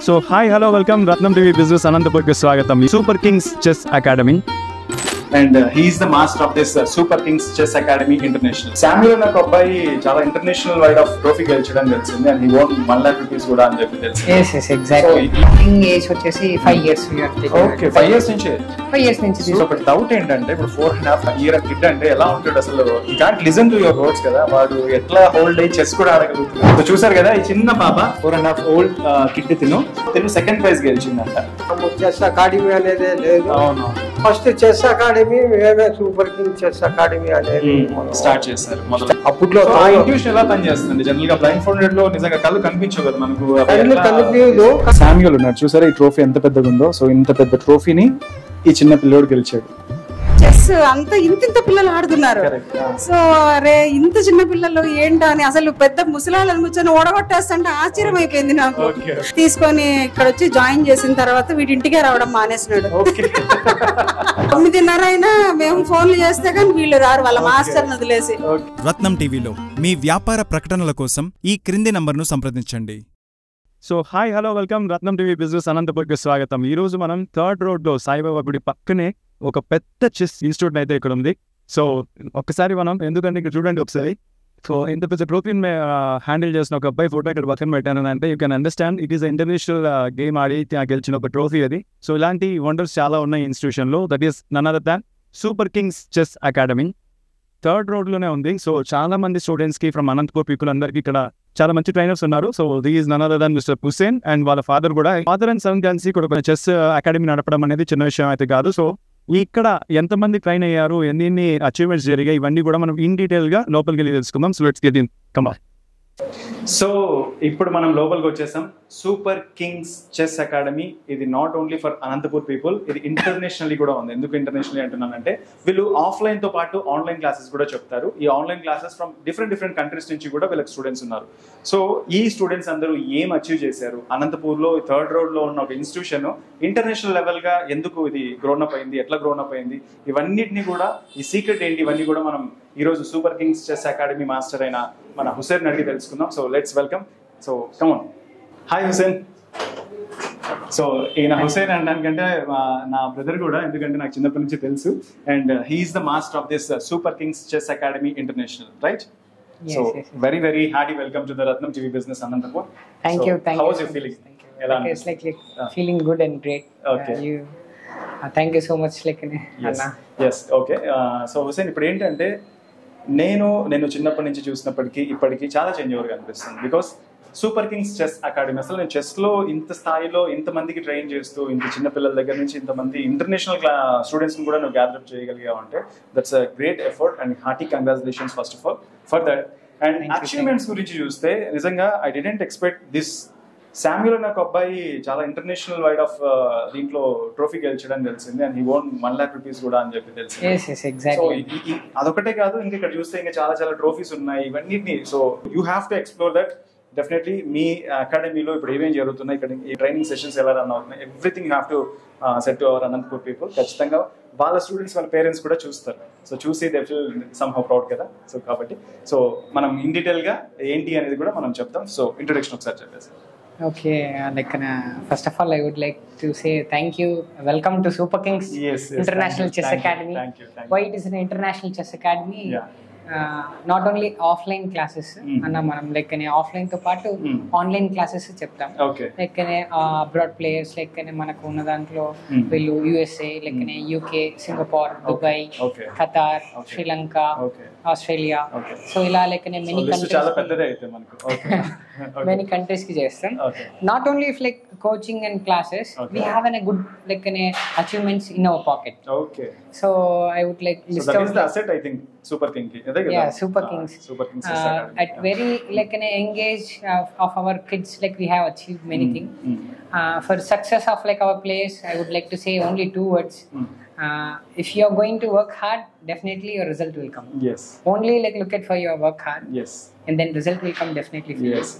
So hi, hello, welcome. Ratnam TV Business Anantapurki Swagatam. Super Kings Chess Academy. And he is the master of this Super Kings Chess Academy International. Samuel నాకు అబ్బాయి చాలా international wide of trophy గెలిచడం తెలిసింది and he వోన్ 1 lakh rupees కూడా అని చెప్పి తెలిసింది. yes exactly. Age వచ్చేసి 5 years. Okay 5 years నుంచి 5 years నుంచి. సో ఒక డౌట్ ఏంటంటే ఇప్పుడు 4.5 year కిడ్ అంటే ఎలా ఉంటాడు అసలు? You can't listen to your words కదా, వాడు ఎట్లా హోల్డ్ అయ్యి చెస్ కూడా ఆడగలుగుతున్నాడు. సో చూసారు కదా ఈ చిన్న పాప 4.5 old కిడ్ తిను సెకండ్ ప్రైజ్ గెలిచిందంట. చెస్ అకాడమీ అనేది లేదు. అవును, ఫస్ట్ చెస్ అకాడమీ మేమే సూపర్ కింగ్ చెస్ అకాడమీ అనేది స్టార్ట్ చేశారు మొదలు. అప్పట్లో ఆ ఇంట్యూషన్ ఎలా పనిచేస్తుంది? జనరల్ గా బ్లైండ్ ఫోల్డెడ్ లో నిజంగా కళ్ళు కనిపించవు కదా మనకు. శామ్యూల్ ఉన్నాడు చూసారా, ఈ ట్రోఫీ ఎంత పెద్దగా ఉందో. సో ఇంత పెద్ద ట్రోఫీని ఈ చిన్న పిల్లోడు గెలిచాడు. చెస్ అంత ఇంత పిల్లలు ఆడుతున్నారు. సో అరే ఇంత చిన్న పిల్లలు ఏంటా అని అసలు పెద్ద ముసలాళ్ళని కూర్చొని ఓడగొట్టేస్తుంటే ఆశ్చర్యం అయిపోయింది నాకు. తీసుకొని ఇక్కడ వచ్చి జాయిన్ చేసిన తర్వాత వీడింటికే రావడం మానేసినాడు. 9:30 అయినా మేము ఫోన్లు చేస్తే కానీ వీళ్ళు రారు, వాళ్ళ మాస్టర్ వదిలేసి. రత్నం టీవీలో మీ వ్యాపార ప్రకటనల కోసం ఈ క్రింది నంబర్ను సంప్రదించండి. So hi, hello, welcome. Ratnam TV business అనంతపూర్కి స్వాగతం. ఈ రోజు మనం థర్డ్ రోడ్ లో సాయిబాబా గుడి పక్కనే ఒక పెద్ద చెస్ ఇన్స్టిట్యూట్ అయితే ఇక్కడ ఉంది. సో ఒక్కసారి మనం ఎందుకంటే ఇక్కడ చూడండి ఒకసారి. సో ఇంత పెద్ద ట్రోఫీని హ్యాండిల్ చేసిన ఒక అబ్బాయి ఫోటో ఇక్కడ పక్కన పెట్టాను అంటే you can understand it is international game ఆడి గెలిచిన ఒక ట్రోఫీ అది. సో ఇలాంటి వండర్స్ చాలా ఉన్నాయి ఇన్స్టిట్యూషన్లో. That is none other than Super Kings chess academy. Third రోడ్లోనే ఉంది. సో చాలా మంది స్టూడెంట్స్కి ఫ్రమ్ అనంతపూర్ పీపుల్ అందరికీ ఇక్కడ చాలా మంచి ట్రైనర్స్ ఉన్నారు. So there is none other than mister Hussain and వాళ్ళ ఫాదర్ కూడా. ఫాదర్ అండ్ సన్ కలిసి ఇక్కడ చెస్ అకాడమీ నడపడం అనేది చిన్న విషయం అయితే కాదు. సో ఇక్కడ ఎంతమంది ట్రైన్ అయ్యారు, ఎన్ని అచీవ్మెంట్స్ జరిగాయి, ఇవన్నీ కూడా మనం ఇన్ డీటెయిల్ గా లోపలికి వెళ్ళి తెలుసుకుందాం. So let's get in, come on. So ఇప్పుడు మనం లోపలికి వచ్చేసాం. సూపర్ కింగ్స్ చెస్ అకాడమీ ఇది not only for Anantapur people, ఇది ఇంటర్నేషనల్లీ కూడా ఉంది. ఎందుకు ఇంటర్నేషనల్లీ అంటున్నానంటే వీళ్ళు ఆఫ్లైన్ తో పాటు ఆన్లైన్ క్లాసెస్ కూడా చెప్తారు. ఈ online classes from different countries నుంచి కూడా వీళ్ళకి స్టూడెంట్స్ ఉన్నారు. సో ఈ స్టూడెంట్స్ అందరూ ఏం అచీవ్ చేశారు, అనంతపూర్ లో థర్డ్ రోడ్ లో ఉన్న ఒక ఇన్స్టిట్యూషన్ ఇంటర్నేషనల్ లెవెల్ గా ఎందుకు ఇది గ్రోనప్ అయింది, ఎట్లా గ్రోనప్ అయింది, ఇవన్నిటిని కూడా ఈ సీక్రెట్ ఏంటి, ఇవన్నీ కూడా మనం ఈ రోజు Super Kings chess Academy master అయిన మన హుసేన్ అడిగి తెలుసుకుందాం. So let's welcome. So come on. Hi Hussain. So ఈయన హుసేన్ అనడానికంటే నా బ్రదర్ కూడా, ఎందుకంటే నాకు చిన్నప్పటి నుంచి తెలుసు. And he's the master of this Super Kings chess Academy international, right? So very very hearty welcome to the Ratnam TV Business Anantapur. Thank you. How was you feeling? It's like feeling good and great. Okay. Thank you so much yes okay. So Hussein ఇప్పుడు ఏంటంటే నేను చిన్నప్పటి నుంచి చూసినప్పటికీ ఇప్పటికీ చాలా change ఓవర్గా అనిపిస్తుంది. Because super Kings chess academy అసలు నేను చెస్లో ఇంత స్థాయిలో ఇంతమందికి ట్రైన్ చేస్తూ ఇంత చిన్న పిల్లల దగ్గర నుంచి ఇంతమంది ఇంటర్నేషనల్ స్టూడెంట్స్ని కూడా నువ్వు గ్యాదర్ అప్ చేయగలిగావు అంటే that's a great effort and hearty congratulations first of all for that. And achievements గురించి చూస్తే నిజంగా I didn't expect this. Samuel నాకు అబ్బాయి చాలా ఇంటర్నేషనల్ వైడ్ ఆఫ్ దీంట్లో ట్రోఫీ గెలిచడం తెలిసింది అండ్ హీ వోన్ 1 lakh rupees కూడా అని చెప్పి తెలిసింది. సో అదొకటే కాదు, ఇంకా ఇక్కడ చూస్తే ఇంకా చాలా ట్రోఫీస్ ఉన్నాయి ఇవన్నిటిని. So you have to explore that. Definitely మీ అకాడమీలో ఇప్పుడు ఏమేం జరుగుతున్నాయి, ఇక్కడ ఈ ట్రైనింగ్ సెషన్స్ ఎలా రన్ అవుతున్నాయి, everything have to set to our Anantapur people. ఖచ్చితంగా వాళ్ళ స్టూడెంట్స్ వాళ్ళ పేరెంట్స్ కూడా చూస్తారు. సో చూసి they feel somehow proud కదా. సో కాబట్టి సో మనం ఇన్ డీటెయిల్ గా ఏంటి అనేది కూడా మనం చెప్తాం. సో ఇంట్రొడక్షన్ ఒకసారి చెప్పేసి. Okay, first of all, I would like to say thank you. Welcome to Super Kings International Chess Academy. Thank you. Why it is an international chess academy? Not only offline classes, అన్న మనం offline తో పాటు online classes చెప్తాం. Abroad players మనకు ఉన్న దాంట్లో వీళ్ళు USA, UK, Singapore, Dubai, Qatar, Sri Lanka, Australia, so ఇలా మెనీ కంట్రీస్ కి చేస్తాం. Not only coaching and classes, we have a good achievements in our pocket. Okay. So I would list out the asset, I think Super King. Yeah, Super Kings. Super Kings at very an engage of our kids, we have achieved many things. For success of our players, I would like to say only 2 words. If you are going to work hard, definitely your result will come. Yes. Only look at for your work hard. Yes. And then result will come definitely for you. Yes.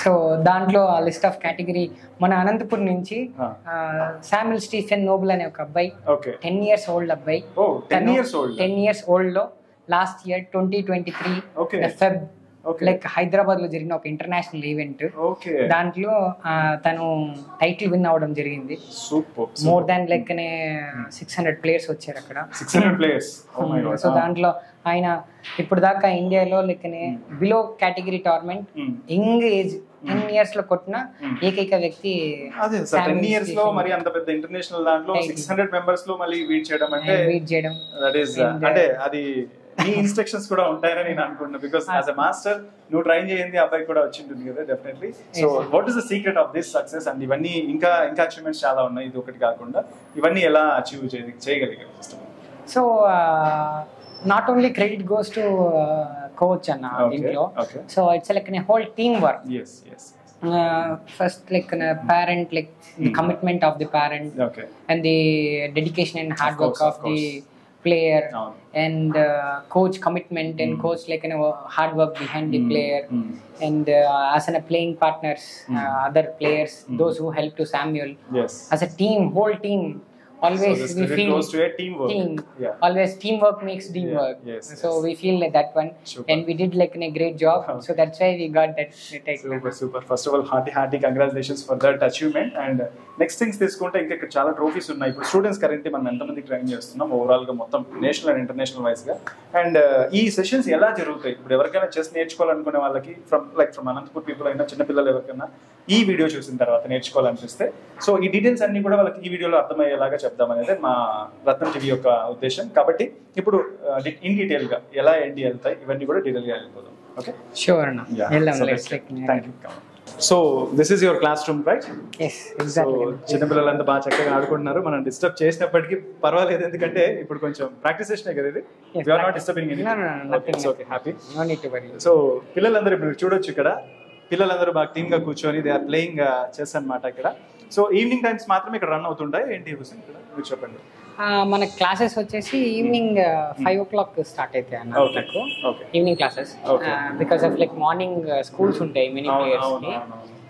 So దాంట్లో ఆ list of category మన అనంతపూర్ నుంచి Samuel Stephen Nobel అనే ఒక అబ్బాయి, 10 years old అబ్బాయి. 10 years old. 10 years old లో last year 2023 Feb like Hyderabad లో జరిగిన ఒక ఇంటర్నేషనల్ ఈవెంట్. దాంట్లో తను టైటిల్ విన్ అవ్వడం జరిగింది. మోర్ దాన్ లైక్ 600 ప్లేయర్స్ వచ్చారు అక్కడ. 600 ప్లేయర్స్. సో దాంట్లో ఆయన ఇప్పుడు దాకా ఇండియాలో like below category tournament young age 10 years లో కొట్టిన ఏకైక వ్యక్తి. అదే సార్ 10 years లో మరి అంత పెద్ద ఇంటర్నేషనల్ దాంట్లో 600 మెంబర్స్ లో మళ్ళీ బీట్ చేయడం అంటే దట్ ఈస్ అంటే అది నీ ఇన్స్ట్రక్షన్స్ కూడా ఉంటాయని నేను అనుకుంటున్నా. బికాస్ యాజ్ ఎ మాస్టర్ నువ్వు ట్రైన్ చేయండి అబ్బాయి కూడా వచ్చి ఉంటుంది కదా definitely. So what is the secret of this success? And ఇవన్నీ ఇంకా అచీవ్మెంట్స్ చాలా ఉన్నాయి, ఇది ఒకటి కాకుండా ఇవన్నీ ఎలా అచీవ్ చేయగలిగారు? So not only credit goes to coach and దీంట్లో. So it's like a whole teamwork. Yes. First like a parent, like the commitment of the parent, and the dedication and hard work of the player, and coach commitment and coach like hard work behind the player, and as a playing partners, other players, those who help to Samuel, as a team, whole team. Always so we feel goes to a teamwork. Always teamwork makes dream work. So we feel like that one. And we did like a great job. So that's why we got that title. Super. First of all, hearty congratulations for that achievement. And next things తీసుకుంటే ఇంకా ఇక్కడ చాలా trophies ఉన్నాయి. ఇప్పుడు students currently మనం ఎంతమంది train చేస్తున్నాం overall గా మొత్తం నేషనల్ అండ్ ఇంటర్నేషనల్ వైస్ గా. అండ్ ఈ సెషన్స్ ఎలా జరుగుతాయి? ఇప్పుడు ఎవరికైనా చెస్ నేర్చుకోవాలనుకునే వాళ్ళకి ఫ్రమ్ అనంతపూర్ పీపుల్ అయినా చిన్నపిల్లలు ఎవరికైనా ఈ వీడియో చూసిన తర్వాత నేర్చుకోవాలనిపిస్తే సో ఈ డీటెయిల్స్ అన్ని కూడా వాళ్ళకి ఈ వీడియోలో అర్థమయ్యేలాగా చెప్దామనేది మా రత్నం టీవీ యొక్క ఉద్దేశం. కాబట్టి ఇప్పుడు ఇన్ డీటెయిల్ గా ఎలా ఏంటి వెళ్తాయి ఇవన్నీ కూడా డీటెయిల్ గా వెళ్ళిపోదాం. ఓకే, షూర్ అన్న. Thank you. So this is your class room right? So చిన్నపిల్లలంతా బాగా చక్కగా ఆడుకుంటున్నారు. మనం డిస్టర్బ్ చేసినప్పటికీ పర్వాలేదు, ఎందుకంటే ఇప్పుడు కొంచెం ప్రాక్టీస్ చేసినా కదా ఇది. We are not disturbing anything. Okay, happy. So పిల్లలందరూ ఇప్పుడు చూడొచ్చు, ఇక్కడ పిల్లలందరూ బాగా టీమ్ గా కూర్చొని దే ఆర్ ప్లేయింగ్ చెస్ అన్నమాట ఇక్కడ. సో ఈవినింగ్ టైమ్స్ మాత్రమే ఇక్కడ రన్ అవుతుంటాయి ఏంటి హుసేన్ ఇక్కడ మీరు చెప్పండి? మన క్లాసెస్ వచ్చేసి ఈవినింగ్ 5 o'clock స్టార్ట్ అవుతాయి అన్న మనకు evening classes. Because of like morning schools ఉంటాయి మెనీ ప్లేయర్స్ కి.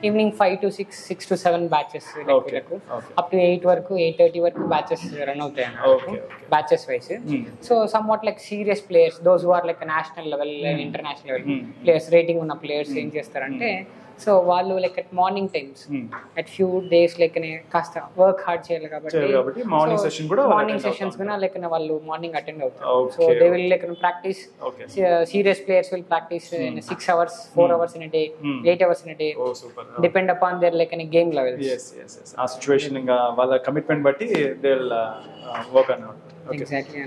Evening 5 to 6, 6 to 7 batches up to 8 వరకు 8:30 వరకు బ్యాచెస్ రన్ అవుతాయి అన్న batches wise. So somewhat like serious players, those who are like national level international level players, rating ఉన్న players ఏం చేస్తారంటే so వాళ్ళు like at morning times at few days like కాస్త work hard చేయాలి కాబట్టి morning sessions కూడా like వాళ్ళు morning attend అవుతారు. So they will like practice. Serious players will practice 6 hours, 4 hours in a day, 8 hours in a day, depend upon their like game levels. Yes. ఆ situation ఇంకా వాళ్ళ commitment బట్టి they will work అన్నమాట. Exactly.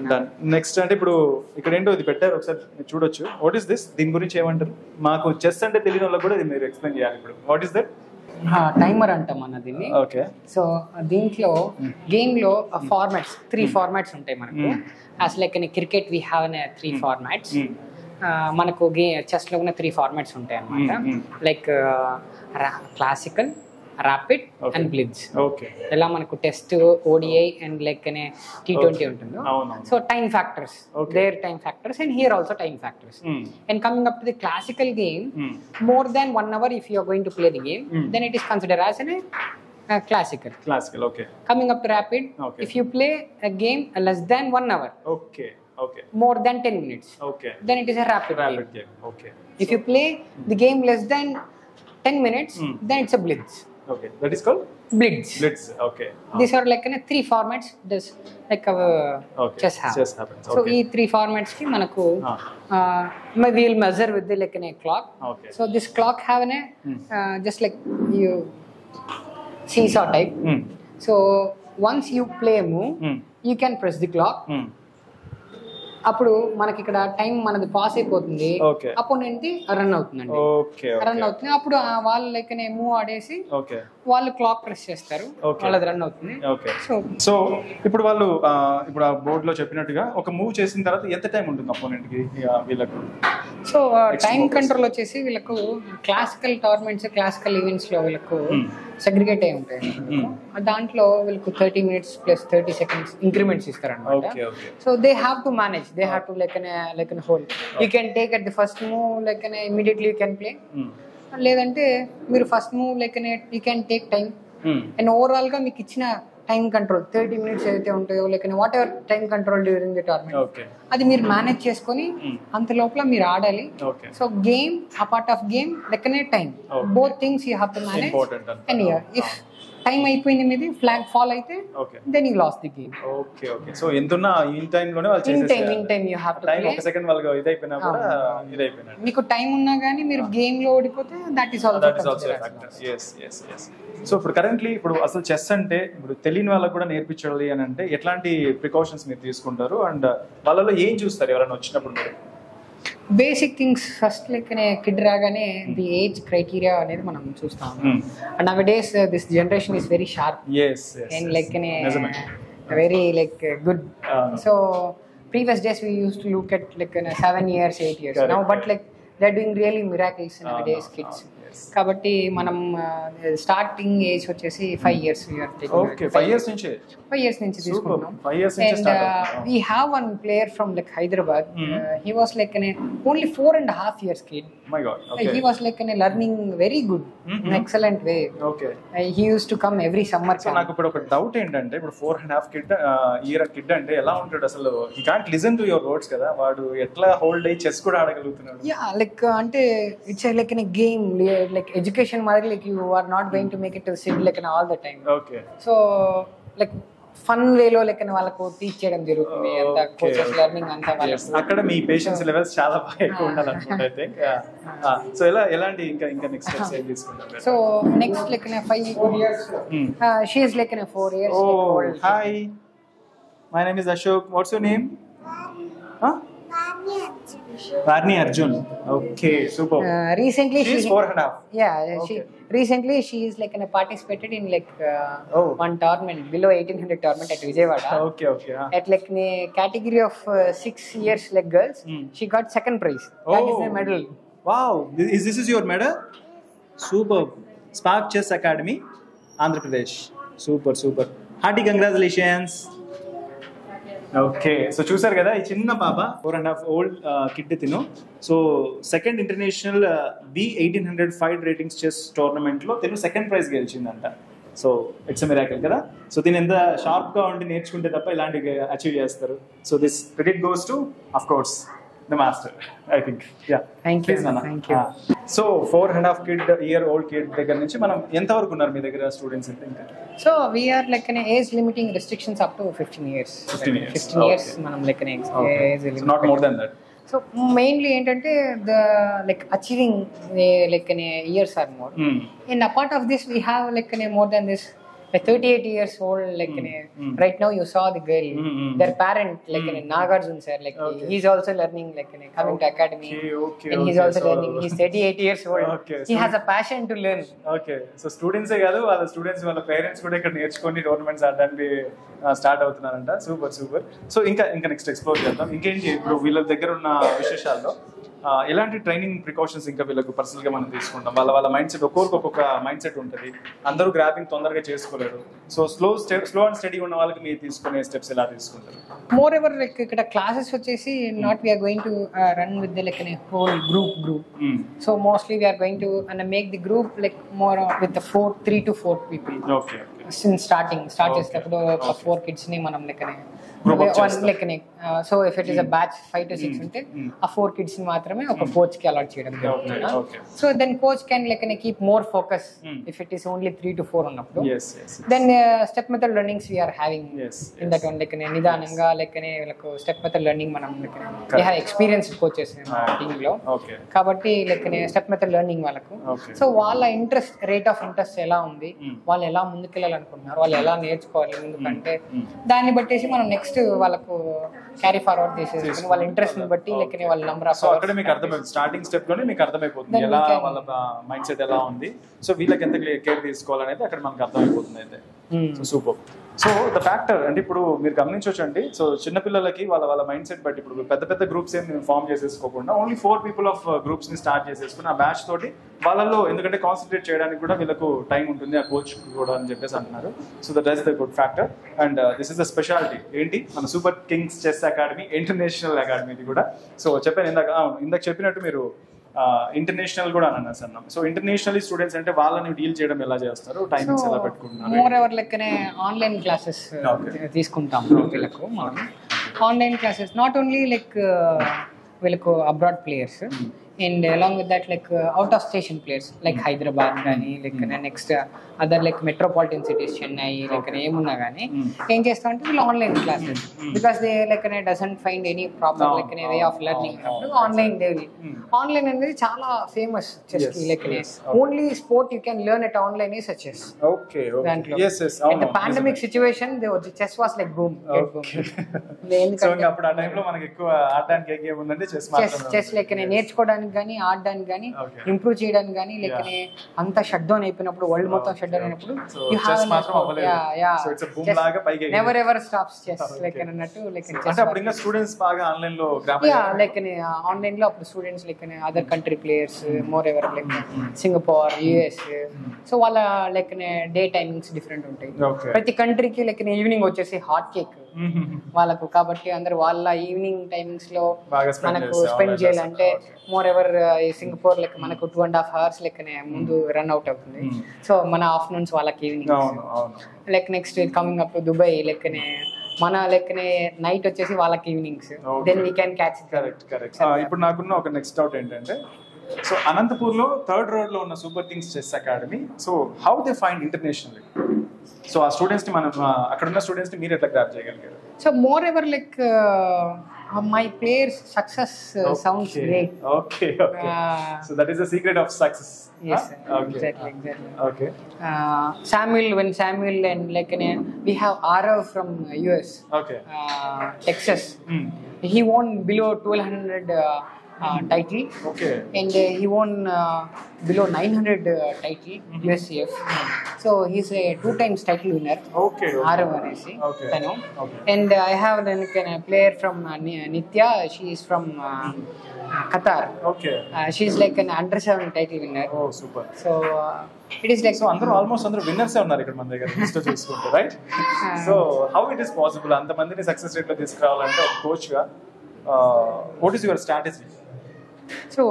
Next అంటే ఇప్పుడు ఇక్కడ ఏంటో ఇది పెట్టారు, ఒకసారి మీరు చూడొచ్చు. What is this? దీని గురించి ఏమంటారు? మాకు చెస్ అంటే తెలియని వాళ్ళకి కూడా మీరు ఎక్స్ప్లెయిన్ చేయాలి. ఇప్పుడు వాట్ ఈస్ దట్? టైమర్ అంటాం అన్న దీన్ని. ఓకే. సో దీంట్లో గేమ్ లో ఫార్మాట్స్ 3 ఫార్మాట్స్ ఉంటాయి మనకు. As like cricket we have 3 formats. మనకు చెస్ లో ఉన్న 3 ఫార్మాట్స్ ఉంటాయి అన్నమాట. Like classical, rapid and blitz. ఎలా మనకు test, ODI and like T20 ఉంటుందో. So time factors, there time factors and here also time factors. And coming up to the classical game, more than 1 hour if you are going to play the game, then it is considered as a classical. Okay. Coming up to rapid, if you play a game less than 1 hour, more than 10 minutes, then it is a rapid game. If you play the game less than 10 minutes, then it's a blitz. That is called blitz. These are like 3 formats this like our chess happens. So these 3 formats ki manaku we will measure with the like a clock. So this clock have just like you seesaw type. So once you play a move, you can press the clock. అప్పుడు మనకి ఇక్కడ time మనది pass అయిపోతుంది, opponent run అవుతుందండి. Run అవుతుంది, అప్పుడు వాళ్ళు like move ఆడేసి వాళ్ళు క్లాక్ ప్రెస్ చేస్తారు, వాళ్ళది రన్ అవుతుంది. సో ఇప్పుడు వాళ్ళు ఇప్పుడు ఆ బోర్డ్ లో చెప్పినట్టుగా ఒక మూవ్ చేసిన తర్వాత ఎంత టైం ఉంటుంది అపోనెంట్ కి వీళ్ళకు? సో టైం కంట్రోల్ వచ్చేసి వీళ్ళకు క్లాసికల్ టోర్నమెంట్స్, క్లాసికల్ ఈవెంట్స్ లో వీళ్ళకు సెగ్రిగేట్ అయి ఉంటాయి. దాంట్లో వీళ్ళకు 30 minutes plus 30 seconds ఇంక్రిమెంట్స్ ఇస్తారన్నమాట. So they have to manage, they have to like an hold. You can take at the first move like immediately you can play. లేదంటే మీరు first move like you can take time. And overall గా మీకు ఇచ్చిన time control 30 minutes అయితే ఉంటాయో లేకపోతే whatever time control during the tournament అది మీరు మేనేజ్ చేసుకొని అంత లోపల మీరు ఆడాలి. సో గేమ్ ఆ పార్ట్ ఆఫ్ గేమ్ లెక్కనే time both things you have to manage. And if time అయిపోయింది మీది ఫ్లాగ్ ఫాల్ అయితే then you lost the game. Okay okay. So ఎంతున్నా ఇన్ టైం లోనే వాళ్ళు చేసేస్తారు. In time you have to time ఒక second వాళ్ళకి ఇది అయిపోయినా కూడా ఇది అయిపోయినా మీకు టైం ఉన్నా గానీ మీరు గేమ్ లో ఓడిపోతే that is also factor. yes yes yes. So ఇప్పుడు కరెంట్లీ ఇప్పుడు అసలు చెస్ అంటే ఇప్పుడు తెలియని వాళ్ళకి కూడా నేర్పించాలి అని అంటే ఎట్లాంటి ప్రికాషన్స్ మీరు తీసుకుంటారు అండ్ వాళ్ళలో ఏం చూస్తారు ఎవరైనా వచ్చినప్పుడు మీరు? బేసిక్ థింగ్స్ ఫస్ట్ లెక్కనే కిడ్ రాగానే ది ఏజ్ క్రైటీరియా అనేది మనం చూస్తాం. And now days this generation is very sharp and లెక్కనే very like good. So previous days we use to look at like 7 years 8 years now but like they are doing really miracles in now days kids. కాబట్టి మనం starting age వచ్చేసి 5 years. Okay 5 years నుంచి తీసుకుంటున్నాం. 5 years నుంచి start అవుతుంది. We have one player from like Hyderabad. He was like only 4.5 years kid. My God. Okay. He was like learning very good, in excellent way. Okay. He used to come every summer. So నాకు ఇప్పుడు ఒక doubt ఏంటంటే ఇప్పుడు 4.5 year kid అంటే ఎలా ఉంటాడు అసలు? He can't listen to your words కదా, వాడు ఎట్లా హోల్డ్ అయ్యి చెస్ కూడా ఆడగలుగుతున్నాడు? Yeah, like అంటే it's like in a game, like education మాదిరి, like you are not going to make it to sit like all the time. Okay. So like fun వేలో లెక్కన వాళ్ళకు టీచ్ చేయడం జరుగుతుంది. అంత కోచెస్ లెర్నింగ్ అంతా వాళ్ళకి అక్కడ మీ పేషెన్స్ లెవెల్స్ చాలా బాగా ఎక్కువ ఉండాలి అనుకుంటా. ఐ థింక్ సో ఎలాంటి ఇంకా నెక్స్ట్ స్టెప్స్ ఏం తీసుకుంటారు? సో నెక్స్ట్ లెక్కన 5 years షీ ఇస్ లెక్కన 4 years. Hi, my name is Ashok. Watts your name? Varni Arjun. Okay, super. Recently she is 4.5. Yeah, okay. Recently she is like participated in like one tournament below 1800 tournament at Vijayawada. Okay. At like a category of 6 years like girls, she got second prize. That is the medal. Wow, this is your medal? Super. Spark Chess Academy, Andhra Pradesh. Super. Hearty congratulations. Okay. So చూసారు కదా ఈ చిన్న పాప 4.5 old kid తిను. So second international B1805 ratings chess tournament లో తిను second prize గెలిచిందంట. So it's a miracle కదా. సో దీని ఎంత షార్ప్ గా ఉండి నేర్చుకుంటే తప్ప ఇలాంటివి అచీవ్ చేస్తారు. So this credit goes to of course the master, I think. Yeah, thank you. So 4.5 year old kid దగ్గర నుంచి మనం ఎంత వరకు ఉన్నారు మీ దగ్గర స్టూడెంట్స్ అంటే? ఇంకా so we are like an age limiting restrictions up to 15 years. 15 years మనం like an age limit, not more than that. So mainly ఏంటంటే the like achieving like an years are more. And apart of this we have like more than this. A 38 years old, like right now you saw the girl, their parent, like Nagarjun sir, like he's also learning, like coming to academy, and he's also learning. He's 38 years old. He has a passion to learn. Okay, so students కాదు, వాళ్ళ students వాళ్ళ parents కూడా ఇక్కడ నేర్చుకొని tournaments ఆడడానికి start అవుతున్నారంట. Super. So ఇంకా next explore చేద్దాం. ఇంకేంటి ఇప్పుడు వీళ్ళ దగ్గర ఉన్న విశేషాల్లో ఎలాంటి ట్రైనింగ్ ప్రికాషన్స్ ఇంకా వీళ్ళకు పర్సనల్ గా మనం తీసుకుంటాం? వాళ్ళ మైండ్ సెట్ ఒక్కొక్క మైండ్ సెట్ ఉంటుంది. అందరూ గ్రాఫింగ్ తొందరగా చేసుకోలేరు. సో స్లో అండ్ స్టడీ ఉన్న వాళ్ళకి మీరు తీసుకునే స్టెప్స్ ఎలా తీసుకుంటారు? మోర్ ఎవర్ లైక్ ఇక్కడ క్లాసెస్ వచ్చేసి not we're going to run with the like whole group. So mostly we're going to make the group like more with 3 to 4 people. Okay. Start చేసేటప్పుడు 4 kids ని మనం లెక్కనే లెక్కనే. So if it is a batch 5 to 6 ఉంటే ఆ 4 kids ని మాత్రమే ఒక కోచ్ కి అలాట్ చేయడం జరుగుతుంది. సో దెన్ కోచ్ కెన్ లెక్కనే keep more focus if it is only 3 to 4 ఉన్నప్పుడు. Then step method learnings we're having in that one. లెక్కనే నిదానంగా లెక్కనే వీళ్ళకు స్టెప్ మెథడ్ లెర్నింగ్ మనం లెక్కనే they have experience coaches team లో కాబట్టి లెక్కనే స్టెప్ మెథడ్ లెర్నింగ్ వాళ్ళకు. సో వాళ్ళ ఇంట్రెస్ట్ రేట్ ఆఫ్ ఇంట్రెస్ట్ ఎలా ఉంది, వాళ్ళు ఎలా ముందుకెళ్ళాలనుకుంటున్నారు, వాళ్ళు ఎలా నేర్చుకోవాలి ఎందుకంటే దాన్ని బట్టేసి మనం నెక్స్ట్ వాళ్ళకు క్యారీ ఫార్వర్డ్ చేసేసి వాళ్ళ ఇంట్రెస్ట్ ని బట్టి లెక్కనే వాళ్ళ నంబర్ ఆఫ్. సో అక్కడ మీకు అర్థమైపోతుంది, స్టార్టింగ్ స్టెప్ లోనే మీకు అర్థమైపోతుంది ఎలా వాళ్ళ మైండ్ సెట్ ఎలా ఉంది, సో వీళ్ళకి ఎంత కేర్ తీసుకోవాలనేది అక్కడ మనకు అర్థమైపోతుంది. అయితే so super. So the factor అంటే ఇప్పుడు మీరు గమనించవచ్చండి. సో చిన్నపిల్లలకి వాళ్ళ మైండ్ సెట్ బట్టి ఇప్పుడు పెద్ద గ్రూప్స్ ఏం ఫామ్ చేసేసుకోకుండా ఓన్లీ 4 people ఆఫ్ గ్రూప్స్ ని స్టార్ట్ చేసేసుకుని ఆ బ్యాచ్ తోటి వాళ్ళలో ఎందుకంటే కాన్సన్ట్రేట్ చేయడానికి కూడా వీళ్ళకు టైం ఉంటుంది ఆ కోచ్ కూడా అని చెప్పేసి అంటున్నారు. So that is the good factor and this is the speciality ఏంటి మన super Kings chess Academy international academy ఇది కూడా. సో చెప్పాను ఇందాక చెప్పినట్టు మీరు ఇంటర్నేషనల్ కూడా అన్నా సార్. సో ఇంటర్నేషనల్ స్టూడెంట్స్ అంటే వాళ్ళని డీల్ చేయడం ఎలా చేస్తారు, టైమింగ్స్ ఎలా పెట్టుకుంటున్నారు? మోర్ ఎవర్ లెక్కనే ఆన్లైన్ క్లాసెస్ తీసుకుంటాం వీళ్ళకు. మనం online classes not only like వీళ్ళకు abroad players and along with that like out of station players like Hyderabad కానీ like next other like metropolitan cities Chennai like ఏమున్నా కానీ ఏం చేస్తామంటే వీళ్ళు online classes because they like doesn't find any problem like way of learning online they online అనేది చాలా famous chess కి like only sport you can learn at online is chess. Okay దాంట్లో in the pandemic situation chess was like boom. ఎందుకంటే అప్పుడు ఆ టైంలో మనకి ఎక్కువ ఆడడానికి ఏం ఉందంటే చెస్ లైక్ నేర్చుకోవడానికి కానీ ఆడడానికి కానీ ఇంప్రూవ్ చేయడానికి కానీ లైక్ అంత షట్ డౌన్ అయిపోయినప్పుడు వరల్డ్ మొత్తం షట్ డౌన్ అయినప్పుడు never ever stops chess like అన్నట్టు లైక్ స్టూడెంట్స్ బాగా ఆన్లైన్ లో లైక్ ఆన్లైన్ లో అప్పుడు students like other country players more ever like Singapore US. So వాళ్ళ లైక్ డే టైమింగ్స్ డిఫరెంట్ ఉంటాయి. ప్రతి కంట్రీకి లైక్ ఈవినింగ్ వచ్చేసి హాట్ కేక్ వాళ్ళకు, కాబట్టి అందరు వాళ్ళ ఈవినింగ్ టైమింగ్స్ లో మనకు స్పెండ్ చేయాలంటే మోర్ ఎవర్ సింగపూర్ లెక్క మనకు 2.5 hours లెక్కనే ముందు రన్ అవుట్ అవుతుంది. సో మన ఆఫ్టర్నూన్స్ వాళ్ళకి evening like next coming up Dubai లెక్కనే మన లెక్కనే నైట్ వచ్చేసి వాళ్ళకి evenings. Then we can catch. Correct. ఇప్పుడు నాకున్న ఒక నెక్స్ట్ డౌట్ ఏంటంటే, సో అనంతపూర్ లో థర్డ్ రోడ్ లో ఉన్న Super Kings chess Academy, so how they find international? So ఆ స్టూడెంట్స్ ని మనం అక్కడ ఉన్న స్టూడెంట్స్ ని మీరు ఎట్లా గ్రాప్ చేయగలిగారు? So more ever like my players success sounds great. Okay. So that is the secret of success. Yes, exactly. Okay. When Samuel and like we have Arav from US. Okay. Texas. He won below 1200 title. Okay. And he won below 900 title USCF. So he's a 2 times title winner. Okay. Arav Anesi. Okay. And I have a player from Nitya. She is from Qatar. Okay. She's like an under 7 title winner. Oh, super. So it is like so almost అందరూ winners ఉన్నారు ఇక్కడ మన దగ్గర list చూసుకుంటే, right? So how it is possible అంత మందిని success rate లో తీసుకురావాలంటే ఒక కోచ్ గా what is your strategy? So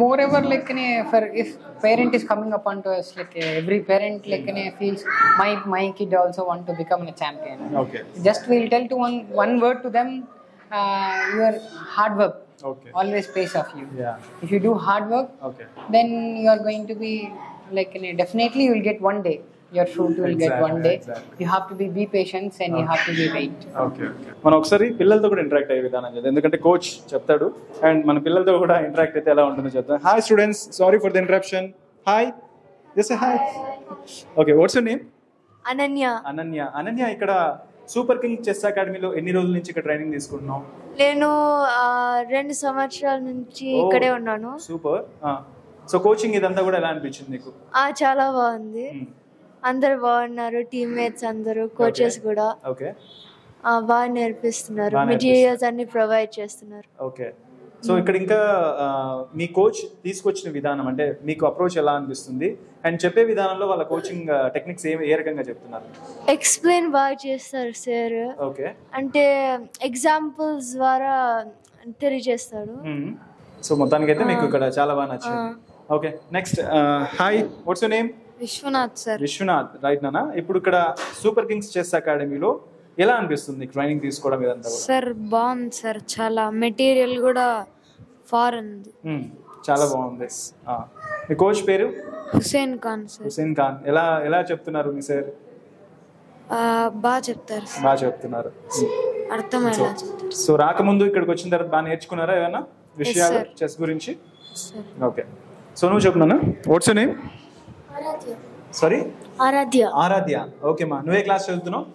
moreover like for if parent is coming upon to us like every parent like feels my kid also want to become a champion. Okay. Just we'll tell to one word to them, your hard work always pays off you. Yeah. If you do hard work, then you are going to be like definitely you will get one day. Your fruit will get one day. You have to be patient and you have to be wait. Okay. మనం ఒకసారి పిల్లలతో కూడా interact అయ్యే విధానం చేద్దాం, ఎందుకంటే coach చెప్తాడు and మన పిల్లలతో కూడా ఇంటరాక్ట్ అయితే ఎలా ఉంటుందో చెప్తాం. Hi students, sorry for the interruption. Hi, just hi. Okay, watts your name? Ananya, ఇక్కడ సూపర్ కింగ్ చెస్ అకాడమీలో ఎన్ని రోజుల నుంచి ఇక్కడ ట్రైనింగ్ తీసుకుంటున్నావు? నేను 2 సంవత్సరాల నుంచి ఇక్కడే ఉన్నాను. సూపర్. సో కోచింగ్ ఇదంతా కూడా ఎలా అనిపించింది నీకు? చాలా బాగుంది. అందరు బాగున్నారు, టీమ్మేట్స్ అందరూ, కోచెస్ కూడా బాగా నేర్పిస్తున్నారు, మెటీరియల్స్ అన్ని ప్రొవైడ్ చేస్తున్నారు. ఓకే. సో ఇక్కడ ఇంకా మీ కోచ్ తీసుకొచ్చిన విధానం అంటే మీకు అప్రోచ్ ఎలా అనిపిస్తుంది అండ్ చెప్పే విధానంలో వాళ్ళ కోచింగ్ టెక్నిక్స్ ఏ రకంగా చెప్తున్నారు? ఎక్స్ప్లెయిన్ బాగా చేస్తారు సార్. ఓకే. అంటే ఎగ్జాంపుల్స్ ద్వారా తెలియజేస్తాడు. సో మొత్తానికి అయితే మీకు ఇక్కడ చాలా బాగా నచ్చింది. Okay, next. Hi, what's your name? Vishwanath sir. Vishwanath, right నాన్న. ఇప్పుడు ఇక్కడ సూపర్ కింగ్స్ చెస్ అకాడమీలో ఎలా అనిపిస్తుంది ట్రైనింగ్ తీసుకోవడం ఇదంతా? సార్ బాగుంది సార్, చాలా మెటీరియల్ కూడా ఫారెన్ చాలా బాగుంది. మీ కోచ్ పేరు? హుసేన్ ఖాన్ సార్. హుసేన్ ఖాన్. ఎలా చెప్తున్నారు మీ సార్? బాగా చెప్తున్నారు. అర్థమయ్యేలా చెప్తారు. సో రాకముందు ఇక్కడికి వచ్చిన తర్వాత బాగా నేర్చుకున్నారా ఏమైనా విషయాలు చెస్ గురించి? ఓకే. సో నువ్వు చెప్పు నాన్న, what's your name? Sorry, Aaradhya. Okay మా, నువ్వే క్లాస్ చదువుతున్నావు?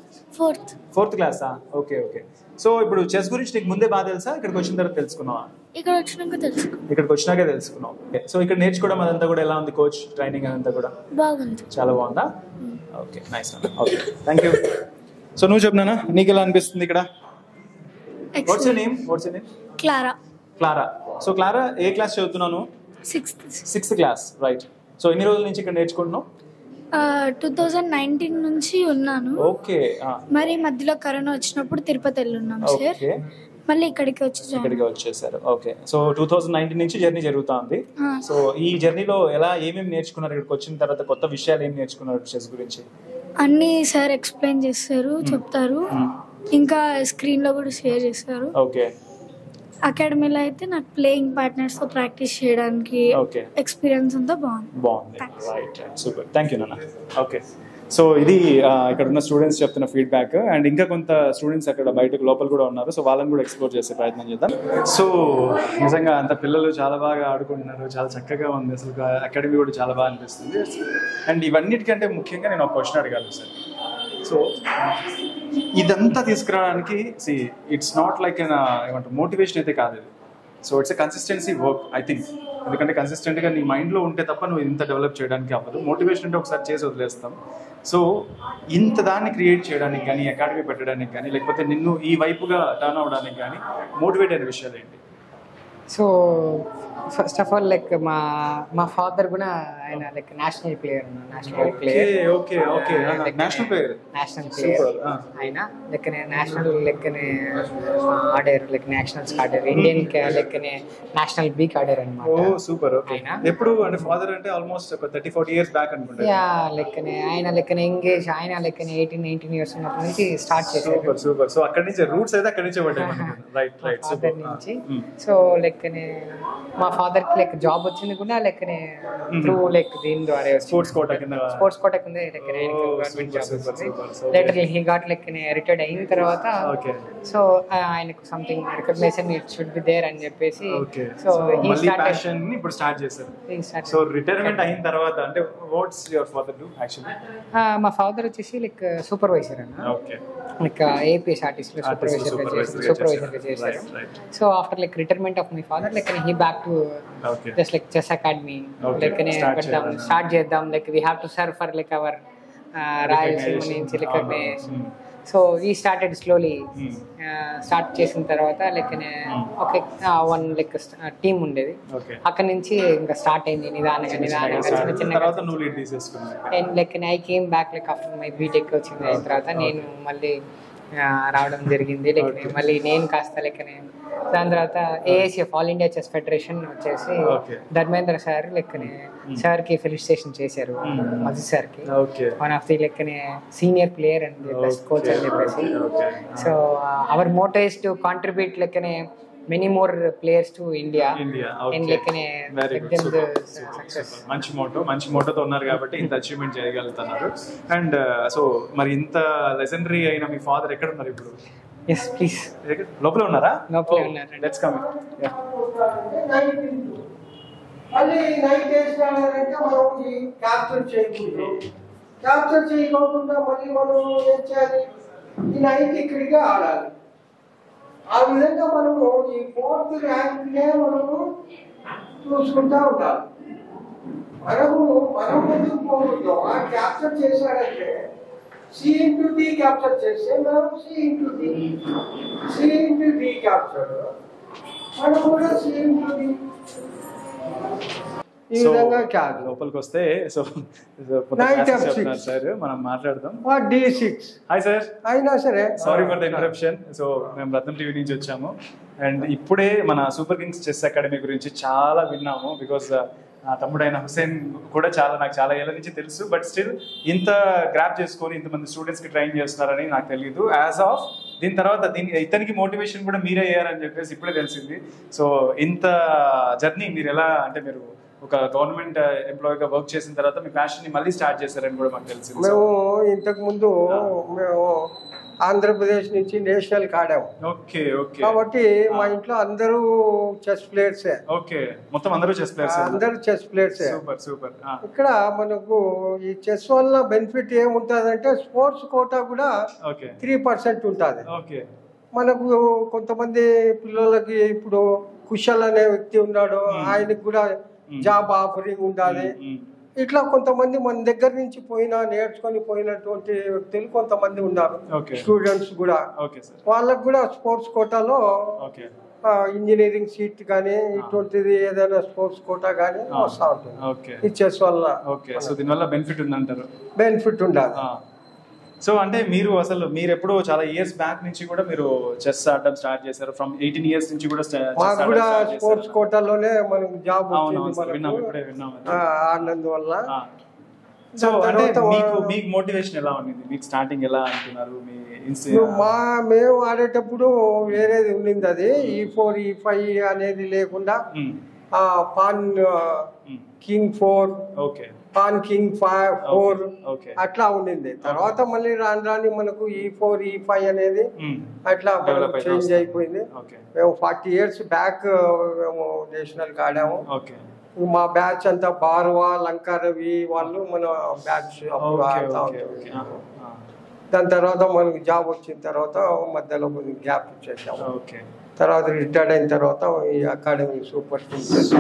ఫోర్త్ క్లాసా? ఓకే. సో ఇప్పుడు చెస్ గురించి నీకు ముందే బాగా తెలుసా, ఇక్కడికి వచ్చిన తర్వాత తెలుసుకున్నావా? ఇక్కడికి వచ్చినాకే తెలుసుకున్నావు. సో ఇక్కడ నేర్చుకోవడం అదంతా కూడా ఎలా ఉంది? కోచ్ ట్రైనింగ్ అదంతా కూడా బాగుంది. చాలా బాగుందా? Okay, nice. Okay, thank you. So నువ్వు చెప్పినా నీకు ఎలా అనిపిస్తుంది ఇక్కడ? Watts your name? Clara. So Clara, A class చదువుతున్నాను? 6th class, right. సో ఎన్ని రోజుల నుంచి ఇక్కడ నేర్చుకుంటున్నావు? 2019 నుంచి ఉన్నాను. ఓకే. మరి మధ్యలో కరోనా వచ్చినప్పుడు తిరుపతి వెళ్ళున్నాం సార్. మళ్ళీ ఇక్కడికి వచ్చేసారు. ఓకే, సో 2019 నుంచి జర్నీ జరుగుతుంది. సో ఈ జర్నీలో ఏమేమి నేర్చుకున్నారు? ఇక్కడికి వచ్చిన తర్వాత కొత్త విషయాలు ఏం నేర్చుకున్నారు చెస్ గురించి? అన్ని సార్ ఎక్స్ప్లెయిన్ చేస్తారు, చెప్తారు, ఇంకా స్క్రీన్ లో కూడా షేర్ చేస్తారు. ఓకే, అకాడమీలో అయితే నాకు ప్లేయింగ్ పార్ట్నర్స్ తో ప్రాక్టీస్ చేయడానికి ఎక్స్పీరియన్స్ అంతా బాగుంది. రైట్, సూపర్, థ్యాంక్ యూ నాన్న. ఓకే, సో ఇది ఇక్కడ ఉన్న స్టూడెంట్స్ చెప్తున్న ఫీడ్బ్యాక్. అండ్ ఇంకా కొంత స్టూడెంట్స్ అక్కడ బయటకు లోపల కూడా ఉన్నారు. సో వాళ్ళని కూడా ఎక్స్ప్లోర్ చేసే ప్రయత్నం చేద్దాం. సో నిజంగా అంత పిల్లలు చాలా బాగా ఆడుకుంటున్నారు, చాలా చక్కగా ఉంది. అసలు అకాడమీ కూడా చాలా బాగా అనిపిస్తుంది. అండ్ ఇవన్నిటికంటే ముఖ్యంగా నేను ఒక క్వశ్చన్ అడగాలి సార్. సో ఇదంతా తీసుకురావడానికి ఇట్స్ నాట్ లైక్ ఏమంటారు మోటివేషన్ అయితే కాదు ఇది. So it's a consistency work I think. ఎందుకంటే కన్సిస్టెంట్గా నీ మైండ్లో ఉంటే తప్ప నువ్వు ఇంత డెవలప్ చేయడానికి అవ్వదు. మోటివేషన్ అంటే ఒకసారి చేసి వదిలేస్తాం. సో ఇంత దాన్ని క్రియేట్ చేయడానికి కానీ, అకాడమీ పెట్టడానికి కానీ, లేకపోతే నిన్ను ఈ వైపుగా టర్న్ అవడానికి కానీ మోటివేట్ అయిన విషయాలు ఏంటి? So first of all like మా ఫాదర్ కూడా ఆయన లైక్ నేషనల్ ప్లేయర్ ఆయన లెక్కనే నేషనల్ లెక్కనే ఆడారు, లైక్ నేషనల్స్ ఆడారు, ఇండియన్ లెక్కనే నేషనల్ బీక్ ఆడారు అనమాట. సూపర్. ఎప్పుడు అంటే ఫాదర్ అంటే ఆల్మోస్ట్ ఒక 30-40 years బ్యాక్ అనుకుంటా. లెక్కనే ఆయన లెక్కనే ఎంగేజ్, ఆయన లెక్కనే 18-19 years ఉన్నప్పటి నుంచి స్టార్ట్ చేశారు. సూపర్. సో అక్కడి నుంచి రూట్స్ అయితే అక్కడి నుంచే పడ్డాయి. రైట్ అక్కడి నుంచి. సో లెక్కనే మా ఫాదర్ కి లైక్ జాబ్ వచ్చింది కూడా లెక్కనే త్రూ లైక్ దీని ద్వారా స్పోర్ట్స్ కోటా కింద లెక్కనే గవర్నమెంట్ జాబ్ వచ్చింది. లేటర్ హీ గాట్ లెక్కనే రిటైర్డ్ అయిన తర్వాత సో ఆయనకు something recognition it should be there అని చెప్పేసి సో ఇప్పుడు స్టార్ట్ చేశారు. సో రిటైర్మెంట్ అయిన తర్వాత అంటే what's your father do actually? మా ఫాదర్ వచ్చేసి లైక్ సూపర్వైజర్ అన్న, లైక్ ఏపీఎస్ ఆర్టిస్ట్ లో సూపర్వైజర్ గా చేశారు. So after like retirement of my father like he back to just like chess academy like start చేద్దాం, like we have to serve for like our Rayalaseema నుంచి like. So we started slowly. Start చేసిన తర్వాత like okay one like team ఉండేది. అక్కడ నుంచి ఇంకా start అయింది నిదానంగా చిన్న చిన్న. Like I came back like after my BTech వచ్చింది అయిన తర్వాత నేను మళ్ళీ రావడం జరిగింది. లైక్ మళ్ళీ నేను కాస్త లైక్ దాని తర్వాత ASF all India chess federation వచ్చేసి ధర్మేంద్ర సార్ లెక్కనే సార్ కి ఫెలిసిటేషన్ చేశారు, మజీద్ సార్ కి, వన్ ఆఫ్ ది లెక్కనే senior player and best coach అని చెప్పేసి. So our motto is to contribute లెక్కనే many more players to India and like మంచి మోటోతో ఉన్నారు కాబట్టి ఇంత అచీవ్మెంట్ చేయగలుగుతున్నారు. అండ్ సో మరి ఇంత లెజెండరీ అయిన మీ ఫాదర్ ఎక్కడ ఉన్నారు ఇప్పుడు? yes please లోపల ఉన్నారా? లోపల ఉన్నారు. Let's come. మళ్ళీ నైట్ వేసినారంటే మనం క్యాప్చర్ చేయకూడదు. క్యాప్చర్ చేయకుండా మళ్ళీ మనం ఏం చేయాలి? ఈ నైట్ ఇక్కడిగా ఆడాలి. ఆ విధంగా మనము ఈ 4th ర్యాంక్నే మనము చూసుకుంటా ఉండాలి. మనం ఎందుకు పోతుందో ఆ క్యాప్చర్ చేశాడంటే C/D క్యాప్చర్ చేస్తే మనం C/D క్యాప్చర్ మనం కూడా C/D ఈ విధంగా కాదు. లోపలికి వస్తే సో సార్ మనం మాట్లాడదాం. D6. Hi sir. అయినా సరే sorry for the interruption. So మేము రత్నం టీవీ నుంచి వచ్చాము అండ్ ఇప్పుడే మన సూపర్ కింగ్స్ చెస్ అకాడమీ గురించి చాలా విన్నాము. బికాస్ నా తమ్ముడైన హుసేన్ కూడా నాకు చాలా ఏళ్ళ నుంచి తెలుసు. బట్ స్టిల్ ఇంత గ్రాప్ చేసుకొని ఇంతమంది స్టూడెంట్స్కి ట్రైన్ చేస్తున్నారని నాకు తెలియదు. యాజ్ ఆఫ్ దీని తర్వాత ఇతనికి మోటివేషన్ కూడా మీరే అయ్యారని చెప్పేసి ఇప్పుడే తెలిసింది. సో ఇంత జర్నీ మీరు ఎలా అంటే మీరు ఒక గవర్నమెంట్ ఎంప్లాయీగా వర్క్ చేసిన తర్వాత మీ ప్యాషన్ ని మళ్ళీ స్టార్ట్ చేశారని కూడా మాకు తెలిసింది. మేము ఇంతకు ముందు ఆంధ్రప్రదేశ్ నుంచి నేషనల్ ఆడాము. Okay okay. కాబట్టి మా ఇంట్లో అందరూ చెస్ ప్లేయర్సే. ఓకే, మొత్తం అందరూ చెస్ ప్లేయర్స్. అందరూ చెస్ ప్లేయర్సే. Super super. ఇక్కడ మనకు ఈ చెస్ వల్ల బెనిఫిట్ ఏముంటదంటే స్పోర్ట్స్ కోటా కూడా 3% ఉంటుంది. ఓకే. మనకు కొంతమంది పిల్లలకి ఇప్పుడు కుశల్ అనే వ్యక్తి ఉన్నాడు, ఆయనకు కూడా జాబ్ ఆఫరింగ్ ఉండాలి. ఇట్లా కొంతమంది మన దగ్గర నుంచి నేర్చుకొని పోయినటువంటి వ్యక్తులు కొంతమంది ఉన్నారు, స్టూడెంట్స్ కూడా. వాళ్ళకు కూడా స్పోర్ట్స్ కోటాలో ఇంజనీరింగ్ సీట్ కానీ ఇటువంటిది ఏదైనా స్పోర్ట్స్ కోటా కానీ వస్తా ఉంటుంది ఈ చెస్ వల్ల. దీనివల్ల బెనిఫిట్ ఉందంటారు? బెనిఫిట్ ఉండాలి. సో అంటే మీరు ఎప్పుడో చాలా ఇయర్స్ బ్యాక్ నుంచి కూడా మీరు చెస్ ఆడడం స్టార్ట్ చేశారు. ఫ్రమ్ 18 years నుంచి కూడా మాకు కూడా స్పోర్ట్స్ కోటాలోనే మనకు జాబ్ ఆడినందువల్ల. సో అంటే మీకు మోటివేషన్ ఎలా ఉంది? మీకు స్టార్టింగ్ ఎలా అనుకున్నారు? మేము ఆడేటప్పుడు వేరేది ఉండింది, అది E4 E5 అనేది లేకుండా పాన్ కింగ్ 4 పాన్ కింగ్ 4 అట్లా ఉండింది. తర్వాత మళ్ళీ రాని మనకు E4 E5 అనేది అట్లా చేంజ్ అయిపోయింది. మేము 40 years బ్యాక్ మేము నేషనల్ కి ఆడాము. మా బ్యాచ్ అంతా బార్వా లంకా రవి వాళ్ళు మన బ్యాచ్ అప్పుడు ఆడుతూ ఉంటాం. దాని తర్వాత మనకి జాబ్ వచ్చిన తర్వాత మధ్యలో కొంచెం గ్యాప్ ఇచ్చేసాము. తర్వాత రిటైర్డ్ అయిన తర్వాత ఈ అకాడమీ సూపర్ కింగ్స్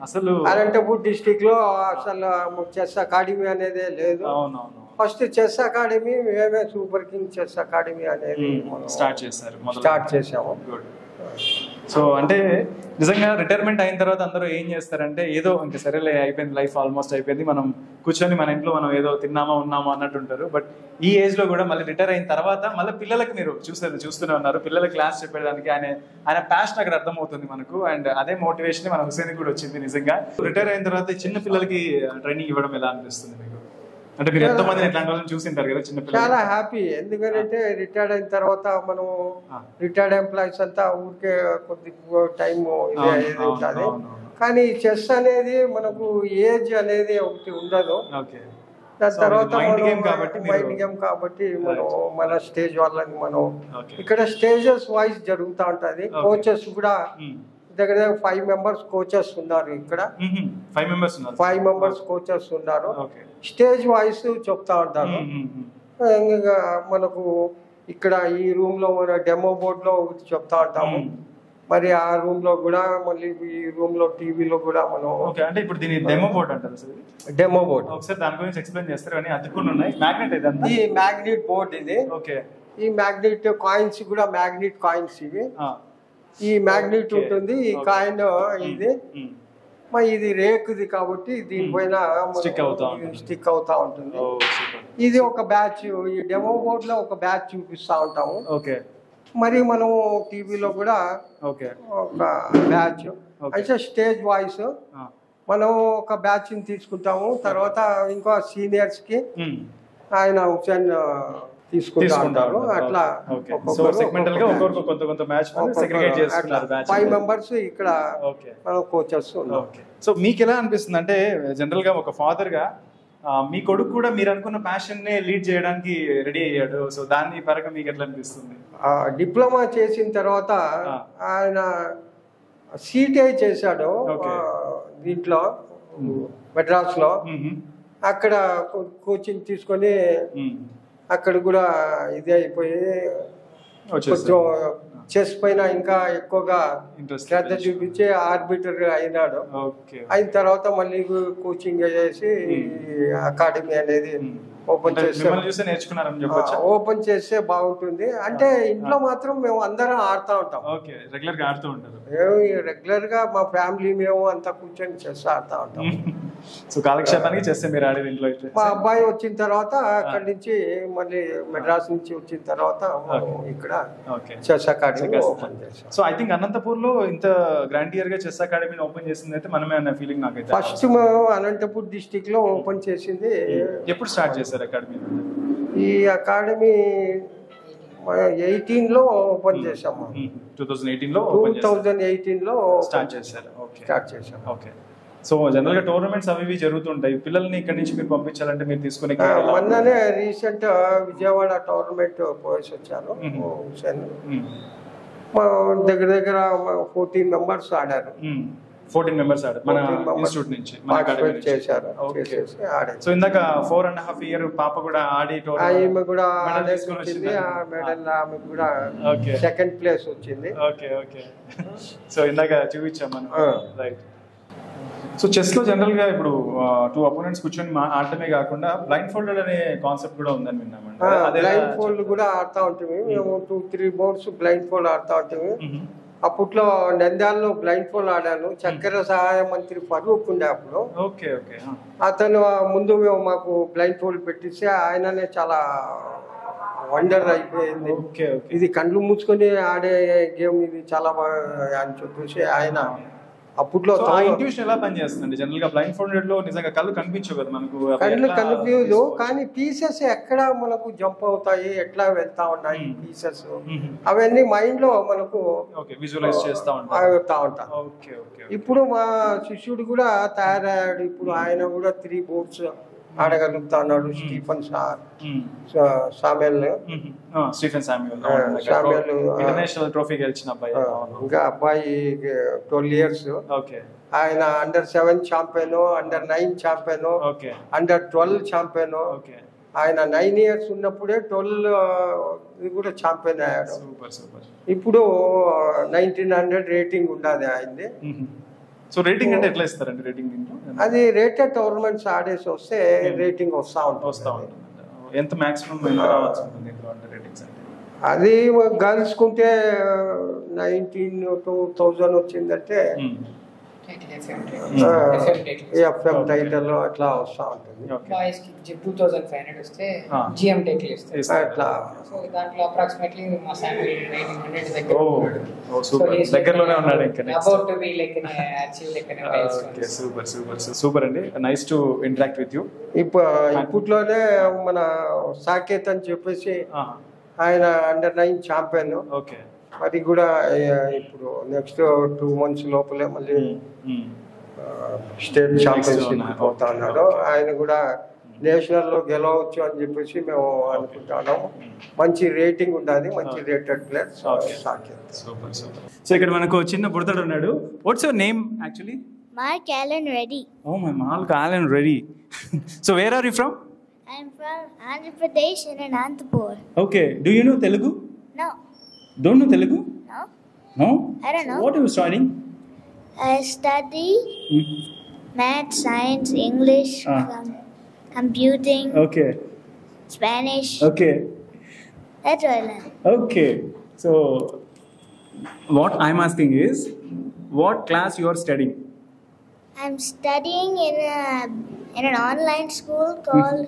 అసలు అనంతపూర్ డిస్ట్రిక్ట్ లో అసలు చెస్ అకాడమీ అనేది లేదు. ఫస్ట్ చెస్ అకాడమీ మేమే సూపర్ కింగ్ చెస్ అకాడమీ అనేది స్టార్ట్ చేసాము. సో అంటే నిజంగా రిటైర్మెంట్ అయిన తర్వాత అందరూ ఏం చేస్తారంటే ఏదో ఇంకా సరేలే అయిపోయింది, లైఫ్ ఆల్మోస్ట్ అయిపోయింది, మనం కూర్చొని మన ఇంట్లో మనం ఏదో తిన్నామా ఉన్నామా అన్నట్టు ఉంటారు. బట్ ఈ ఏజ్ లో కూడా మళ్ళీ రిటైర్ అయిన తర్వాత మళ్ళీ పిల్లలకి మీరు చూస్తూనే ఉన్నారు. పిల్లలకి క్లాస్ చెప్పేదానికి ఆయన ప్యాషన్ అక్కడ అర్థమవుతుంది మనకు. అండ్ అదే మోటివేషన్ మన హుసేన్ కూడా వచ్చింది. నిజంగా రిటైర్ అయిన తర్వాత చిన్న పిల్లలకి ట్రైనింగ్ ఇవ్వడం ఎలా అనిపిస్తుంది మీకు? అంటే మీరు ఎంతో మంది ఇట్లాంటి వాళ్ళని చూసింటారు కదా చిన్న పిల్లలు. చాలా హ్యాపీ, ఎందుకంటే రిటైర్డ్ అయిన తర్వాత మనం రిటైర్డ్ ఎంప్లాయీస్ అంతా ఊరికే కొద్ది టైం ఉంటుంది. కానీ చెస్ అనేది మనకు ఏజ్ అనేది ఒకటి ఉండదు. దాని తర్వాత మైండ్ గేమ్ కాబట్టి మనం మన స్టేజ్ వాళ్ళని మనం ఇక్కడ స్టేజెస్ వైజ్ జరుగుతూ ఉంటది. కోచెస్ కూడా దగ్గర 5 members కోచెస్ ఉన్నారు. ఇక్కడ 5 members కోచెస్ ఉన్నారు. స్టేజ్ వైస్ చెప్తా ఉంటారు. ఇంకా మనకు ఇక్కడ ఈ రూమ్ లో మన డెమో బోర్డ్ లో చెప్తా ఉంటాము. మరి ఆ రూమ్ లో కూడా మళ్ళీ ఈ రూమ్ లో టీవీలో కూడా మనం అంటే ఇప్పుడు దీని డెమో బోర్డ్ అంటారు సార్. డెమో బోర్డ్ ఒకసారి దాని గురించి ఎక్స్ప్లెయిన్ చేస్తారు. కానీ అతుక్కుని ఉన్నాయి మ్యాగ్నెట్ ఇదంతా. ఈ మ్యాగ్నెట్ బోర్డ్ ఇది. ఈ మ్యాగ్నెట్ కాయిన్స్ కూడా మ్యాగ్నెట్ కాయిన్స్ ఇవి. ఈ మ్యాగ్నెట్ ఉంటుంది, ఈ కాయిన్ ఇది. ఇది రేకుది కాబట్టి దీనిపైన స్టిక్ అవుతా ఉంటుంది. ఇది ఒక బ్యాచ్, ఈ డెమో బోర్డ్ లో ఒక బ్యాచ్ చూపిస్తా ఉంటాము. మరి మనం టీవీలో కూడా ఒక బ్యాచ్ అయితే స్టేజ్ వాయిస్ మనం ఒక బ్యాచ్ ని తీసుకుంటాము. తర్వాత ఇంకో సీనియర్స్ కి ఆయన హుసేన్ తీసుకుంటారు. అట్లా 5 members ఇక్కడ కోచెస్. సో మీకు ఎలా అనిపిస్తుంది అంటే జనరల్ గా ఒక ఫాదర్ గా మీ కొడుకు కూడా మీరు అనుకున్న ప్యాషన్ నే లీడ్ చేయడానికి రెడీ అయ్యాడు. సో దాని పరంగా మీకు ఎట్లా అనిపిస్తుంది? డిప్లొమా చేసిన తర్వాత ఆయన సిటిఐ చేశాడు దీంట్లో మెడ్రాస్ లో. అక్కడ కోచింగ్ తీసుకొని అక్కడ కూడా ఇదే అయిపోయి కొంచెం చెస్ పైన ఇంకా ఎక్కువగా శ్రద్ధ చూపించి ఆర్బిటర్ అయినాడు. అయిన తర్వాత మళ్ళీ కోచింగ్ చేసి అకాడమీ అనేది ఓపెన్ చేస్తే బాగుంటుంది. అంటే ఇంట్లో మాత్రం మేము అందరం ఆడుతూ ఉంటాం. రెగ్యులర్ గా మా ఫ్యామిలీ మేము అంతా కూర్చొని చెస్ ఆడుతూ ఉంటాం. సో కాలక్షేపానికి చేస్తే మీరు ఆడేది ఇంట్లో. మా అబ్బాయి వచ్చిన తర్వాత అక్కడి నుంచి మళ్ళీ మెడ్రాస్ నుంచి వచ్చిన తర్వాత ఇక్కడ చెస్ అకాడమీ ఓపెన్ చేసాం. సో ఐ థింక్ అనంతపూర్ లో ఇంత గ్రాండియర్ గా చెస్ అకాడమీ ఓపెన్ చేసింది అయితే మనమే అన్న ఫీలింగ్ నాకైతే. ఫస్ట్ మేము అనంతపూర్ డిస్ట్రిక్ట్ లో ఓపెన్ చేసింది. ఎప్పుడు స్టార్ట్ చేశారు అకాడమీ? ఈ అకాడమీ 18 లో ఓపెన్ చేసాము. 2018 లో స్టార్ట్ చేశారు. ఓకే. సో జనరల్ గా టోర్నమెంట్స్ అవి జరుగుతుంటాయి. పిల్లల్ని ఇక్కడ నుంచి మీరు పంపించాలంటే మీరు తీసుకునే మొన్ననే రీసెంట్ విజయవాడ టోర్నమెంట్ పోయేసి వచ్చాను. దగ్గర 14 members ఆడారు. 14 members ఆడారు మన ఇన్స్టిట్యూట్ నుంచి చేశారు. సో ఇందాక 4.5 year పాప కూడా ఆడి ఆమె కూడా మెడల్ ఆమె కూడా సెకండ్ ప్లేస్ వచ్చింది. సో ఇందాక చూపించాం మనం. రైట్. సో చెస్ లో జనరల్ గా ఇప్పుడు 2 opponents కూర్చొని ఆడటమే కాకుండా బ్లైండ్ ఫోల్డెడ్ అనే కాన్సెప్ట్ కూడా ఉందని విన్నామండి. బ్లైండ్ ఫోల్డ్ కూడా ఆడుతూ ఉంటుంది. మేము 2-3 boards బ్లైండ్ ఫోల్డ్ ఆడుతూ ఉంటుంది. అప్పట్లో నంద్యాలలో బ్లైండ్ ఫోల్ ఆడాను. చక్కెర సహాయ మంత్రి ఫరూక్ ఉండే అప్పుడు. అతను ముందు మాకు బ్లైండ్ ఫోల్ పెట్టిస్తే ఆయననే చాలా వండర్ అయిపోయింది. ఇది కళ్ళు మూసుకొని ఆడే గేమ్, ఇది చాలా బాగా అని చెప్పేసి ఆయన అప్పట్లో ఇంట్యూషన్ ఎలా పనిచేస్తుంది? జనరల్ గా బ్లైండ్ ఫోల్డెడ్ లో నిజంగా కళ్ళు కనిపించవు కదా మనకు, కళ్ళు కనిపించదు, కానీ పీసెస్ ఎక్కడ మనకు జంప్ అవుతాయి, ఎట్లా వెళ్తా ఉన్నాయి పీసెస్, అవన్నీ మైండ్ లో మనకు విజువలైజ్ చేస్తా ఉంటాం. ఇప్పుడు మా శిష్యుడు కూడా తయారయ్యాడు. ఇప్పుడు ఆయన కూడా 3 బోర్డ్స్ ఆడగలుగుతా ఉన్నాడు. స్టీఫెన్ సామ్యూయల్ ఇంటర్నేషనల్ ట్రోఫీ గెలిచిన అబ్బాయి. ఇంకా అబ్బాయి 12 years. ఆయన Under-7 champion, Under-9 champion, Under-12 champion. ఆయన 9 years ఉన్నప్పుడే 12 కూడా ఛాంపియన్ అయ్యాడు. ఇప్పుడు 1900 రేటింగ్ ఉన్నది ఆయనది. సో రేటింగ్ అంటే ఎట్లా ఇస్తారండి? రేటింగ్ అది రేటెడ్ టోర్నమెంట్స్ ఆడేసి వస్తే రేటింగ్ వస్తా ఉంటుంది. ఎంత మాక్సిమం రేటింగ్స్ అంటే? అది గర్ల్స్ కుంటే 19,000 వచ్చిందంటే ఎఫ్ఎం టైటిల్ అట్లా వస్తా ఉంటుంది. బాయ్స్ కి 2500 వస్తే జిఎం టైటిల్ ఇస్తారు. అట్లా సో దాంట్లో అప్రాక్సిమేట్లీ మా శామ్యూయల్ 1900 దగ్గరలోనే ఉన్నాడు. ఇంకా about to be like achieve like super అండి. Nice to interact with you. ఇప్పట్లోనే మన సాకేత్ అని చెప్పేసి ఆయన Under-9 ఛాంపియన్. అది కూడా ఇప్పుడు నెక్స్ట్ 2 months లోపలే మళ్ళీ స్టేట్ ఛాంపియన్షిప్ అవుతా ఉన్నాడు. ఆయన కూడా నేషనల్ లో గెలవచ్చు అని చెప్పేసి మేము అనుకుంటున్నాము. మంచి రేటింగ్ ఉండాలి, మంచి రేటెడ్ ప్లేయర్ సాకేత్. సో ఇక్కడ మనకు చిన్న బుడతడు ఉన్నాడు. Watts your name actually? Mark Allen Reddy. Oh, my Mark Allen Reddy. So where are you from? I'm from Andhra Pradesh in Anantapur. Okay. Do you know Telugu? No. Don't know Telugu? No. No? I don't know. What are you studying? I study math, science, English, computing. Okay. Spanish. Okay. That's what I learn. Okay. So what I'm asking is, what class you are studying? I'm studying in an online school called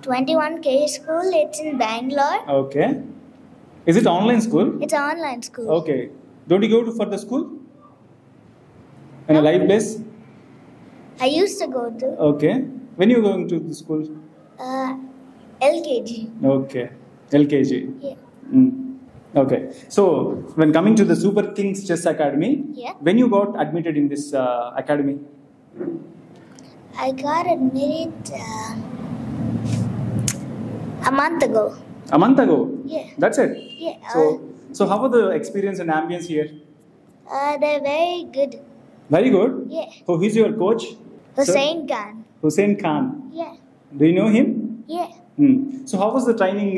21K School. It's in Bangalore. Okay. Is it online school? It's an online school. Okay. Don't you go for the school? In a live place? I used to go to. Okay. When you going to the school? LKG. Okay. LKG. Yeah. Okay. So when coming to the Super Kings Chess Academy, when you got admitted in this academy? I got admitted a month ago. A month ago? Yeah. That's it? Yeah. So how was the experience and ambience here? They're very good. Very good? Yeah. Who is your coach? Hussein Khan. Hussein Khan. Yeah. Do you know him? Yeah. So how was the training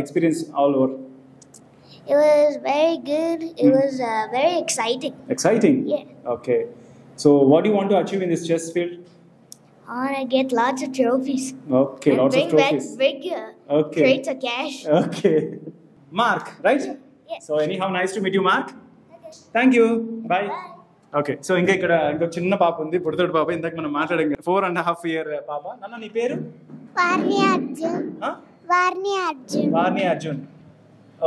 experience all over? It was very good. It was very exciting. Exciting? Yeah. Okay. So what do you want to achieve in this chess field? I want to get lots of trophies. Okay, and lots of trophies. Bring back big crates of cash. Okay. Mark, right? Yes. So anyhow, nice to meet you, Mark. Okay. Thank you. Bye. Okay. So ఇంకా ఇక్కడ ఇంకొక చిన్న పాప ఉంది, బుడతడు పాప. ఇందాక మనం మాట్లాడాం 4.5 year పాప. నాన్న నీ పేరు? వార్ని అర్జున్. వార్ని అర్జున్. వార్ని అర్జున్.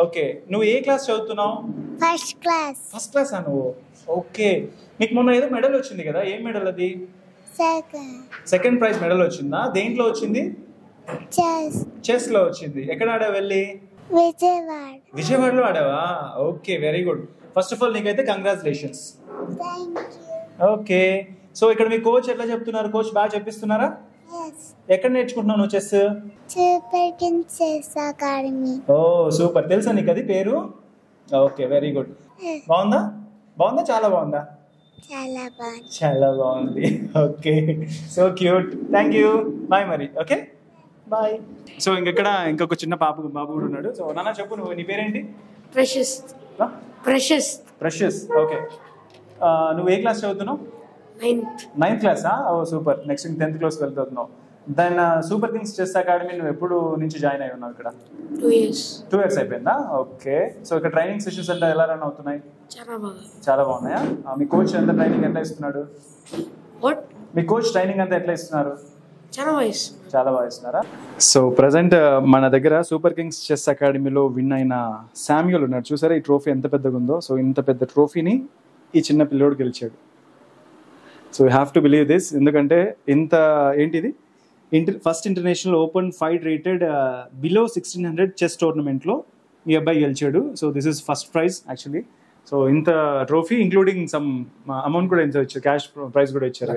ఓకే. నువ్వు ఏ క్లాస్ చదువుతున్నావు? First class. ఫస్ట్ క్లాస్ నువ్వు? ఓకే. నీకు మొన్న ఏదో మెడల్ వచ్చింది కదా, ఏం మెడల్ అది? సెకండ్ ప్రైజ్ మెడల్ వచ్చిందా? దేంట్లో వచ్చింది? చెస్ లో వచ్చింది. ఎక్కడ ఆడావు వెళ్ళి? విజయవాడలో ఆడావా? Okay, very good. First of all నీకైతే కంగ్రాచులేషన్స్. ఓకే. సో ఇక్కడ మీ కోచ్ ఎట్లా చెప్తున్నారు? కోచ్ బాగా చెప్పిస్తున్నారా? ఎక్కడ నేర్చుకుంటున్నావు నువ్వు chess? Super Kings chess academy. ఓ సూపర్. తెలుసా నీకు అది పేరు? Okay, very good. బాగుందా? బాగుందా? చాలా బాగుందా? చాలా బాగుంది. చాలా బాగుంది. Okay, so cute. Thank you. Bye మరి. Okay, bye. సో ఇంకెక్కడ ఇంకొక చిన్న బాబు కూడా ఉన్నాడు. సో నాన్న చెప్పు, నువ్వు నీ పేరేంటి? ప్రెషస్. ప్రెషస్. ప్రెషస్. ఓకే. నువ్వు ఏ క్లాస్ చదువుతున్నావు? 9th. 9th క్లాసా? ఓ సూపర్. నెక్స్ట్ 10th క్లాస్ వెళ్తున్నావు. Then Super Kings chess Academy నువ్వు ఎప్పుడు నుంచి జాయిన్ అయి ఉన్నావు ఇక్కడ? 2 years. 2 years అయిపోయిందా? ఓకే. సో ఇక్కడ ట్రైనింగ్ సెషన్స్ అంటే ఎలా రన్ అవుతున్నాయి? చాలా బాగున్నాయా? మీ కోచ్ ఎంత ట్రైనింగ్ ఎంత ఇస్తున్నాడు? మీ కోచ్ ట్రైనింగ్ అంతా ఎట్లా ఇస్తున్నారు? చాలా బాగా ఇస్తున్నారా? సో ప్రజెంట్ మన దగ్గర సూపర్ కింగ్స్ చెస్ అకాడమీలో విన్ అయిన శామ్యూల్ ఉన్నాడు. చూసారా ఈ ట్రోఫీ ఎంత పెద్దగా ఉందో? సో ఇంత పెద్ద ట్రోఫీని ఈ చిన్న పిల్లోడు గెలిచాడు. So you have to believe this. ఎందుకంటే ఇంత ఏంటిది first international open fight rated below 1600 chess టోర్నమెంట్లో ఈ అబ్బాయి గెలిచాడు. So this is first prize actually. So ఇంత ట్రోఫీ ఇంక్లూడింగ్ సమ్ అమౌంట్ కూడా ఎంత ఇచ్చారు, క్యాష్ ప్రైజ్ కూడా ఇచ్చారు.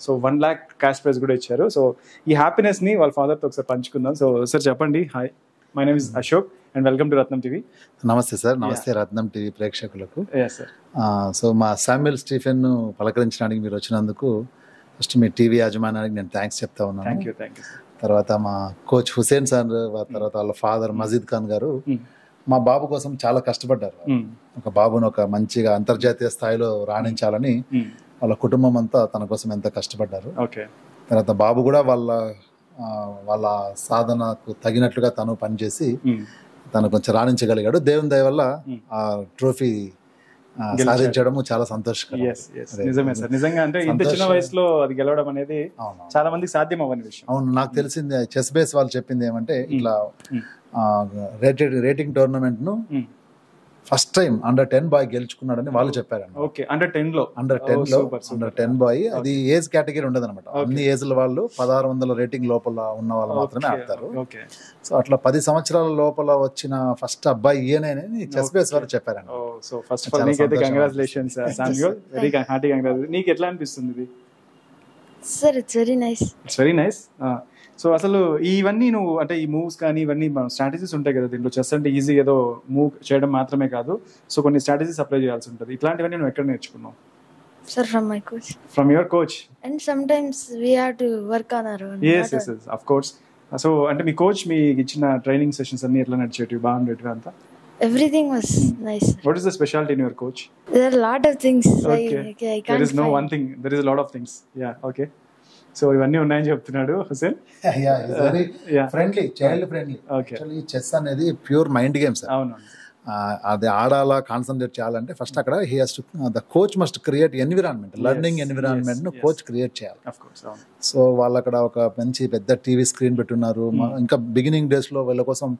సో 1 lakh క్యాష్ ప్రైజ్ కూడా ఇచ్చారు. సో ఈ హ్యాపీనెస్ని వాళ్ళ ఫాదర్తో ఒకసారి పంచుకుందాం. సో సార్ చెప్పండి. Hi, my name is Ashok and welcome to Ratnam TV. నమస్తే సార్. నమస్తే రత్నం టీవీ ప్రేక్షకులకు. సార్ సో మా శామ్యూల్ స్టీఫెన్ పలకరించడానికి మీరు వచ్చినందుకు ఫస్ట్ మీ టీవీ యాజమాన్యానికి నేను థ్యాంక్స్ చెప్తా ఉన్నాను. Thank you. తర్వాత మా కోచ్ హుసేన్ సార్, తర్వాత వాళ్ళ ఫాదర్ మజీద్ ఖాన్ గారు మా బాబు కోసం చాలా కష్టపడ్డారు. ఒక బాబును ఒక మంచిగా అంతర్జాతీయ స్థాయిలో రాణించాలని వాళ్ళ కుటుంబం అంతా తన కోసం ఎంత కష్టపడ్డారు. తర్వాత బాబు కూడా వాళ్ళ సాధనకు తగినట్లుగా తను పనిచేసి తను కొంచెం రాణించగలిగాడు. దేవుని దయ వల్ల ఆ ట్రోఫీ సాధించడం చాలా సంతోషకరం. నిజమే సార్. నిజంగా అంటే ఇంత చిన్న వయసులో అది గెలవడం అనేది చాలా మందికి సాధ్యం అవ్వని విషయం. అవును, నాకు తెలిసింది చెస్ బేస్ వాళ్ళు చెప్పింది ఏమంటే ఇట్లా రేటింగ్ టోర్నమెంట్ ను ఫస్ట్ టైం అండర్ 10 బాయ్ గెలుచుకున్నాడని వాళ్ళు చెప్పారు. అండర్ 10 బాయ్ అది ఏజ్ కేటగిరీ ఉండదు అనమాట. అన్ని ఏజ్ల వాళ్ళు 1600 రేటింగ్ లోపల ఉన్న వాళ్ళు మాత్రమే ఆడతారు. సో అట్లా 10 సంవత్సరాల లోపల వచ్చిన ఫస్ట్ అబ్బాయి ఈయనని చెస్ బేస్ వారు చెప్పారండి. సో ఫస్ట్ ఆఫ్ ఆల్ నీకైతే congratulations Samuel, very hearty congratulations. నీకు ఎట్లా అనిపిస్తుంది ఇది? Sir it's very nice. It's very nice. So అసలు ఇవన్నీ నువ్వు అంటే ఈ మూవ్స్ కానీ ఇవన్నీ స్ట్రాటజీస్ ఉంటాయి కదా దీంట్లో. చెస్ అంటే ఈజీ ఏదో మూవ్ చేయడం మాత్రమే కాదు, సో కొన్ని స్ట్రాటజీస్ అప్లై చేయాల్సి ఉంటుంది. ఇట్లాంటివన్నీ నువ్వు ఎక్కడ నేర్చుకున్నావు? Sir from my coach. From your coach. And sometimes we have to work on our own. yes of course. So అంటే మీ కోచ్ మీ ఇచ్చిన ట్రైనింగ్ సెషన్స్ అన్ని ఎట్లా నడిచేటివి? బాగుండేటివి అంతా? Everything was nice. What is the specialty in your coach? There are a lot of things. Okay. I can't there is no find. one thing, there is a lot of things. Yeah, okay. So ఇవన్నీ ఉన్నాయని చెప్తున్నాడు Hussain. Friendly, child friendly. Actually chess అనేది pure mind game sir. అవును. అది ఆడాలా, concentrate చేయాలంటే first అక్కడ he has to the coach must create environment, learning environment ను కోచ్ క్రియేట్ చేయాలి. సో వాళ్ళు అక్కడ ఒక మంచి పెద్ద టీవీ స్క్రీన్ పెట్టున్నారు. ఇంకా బిగినింగ్ డేస్ లో వీళ్ళ కోసం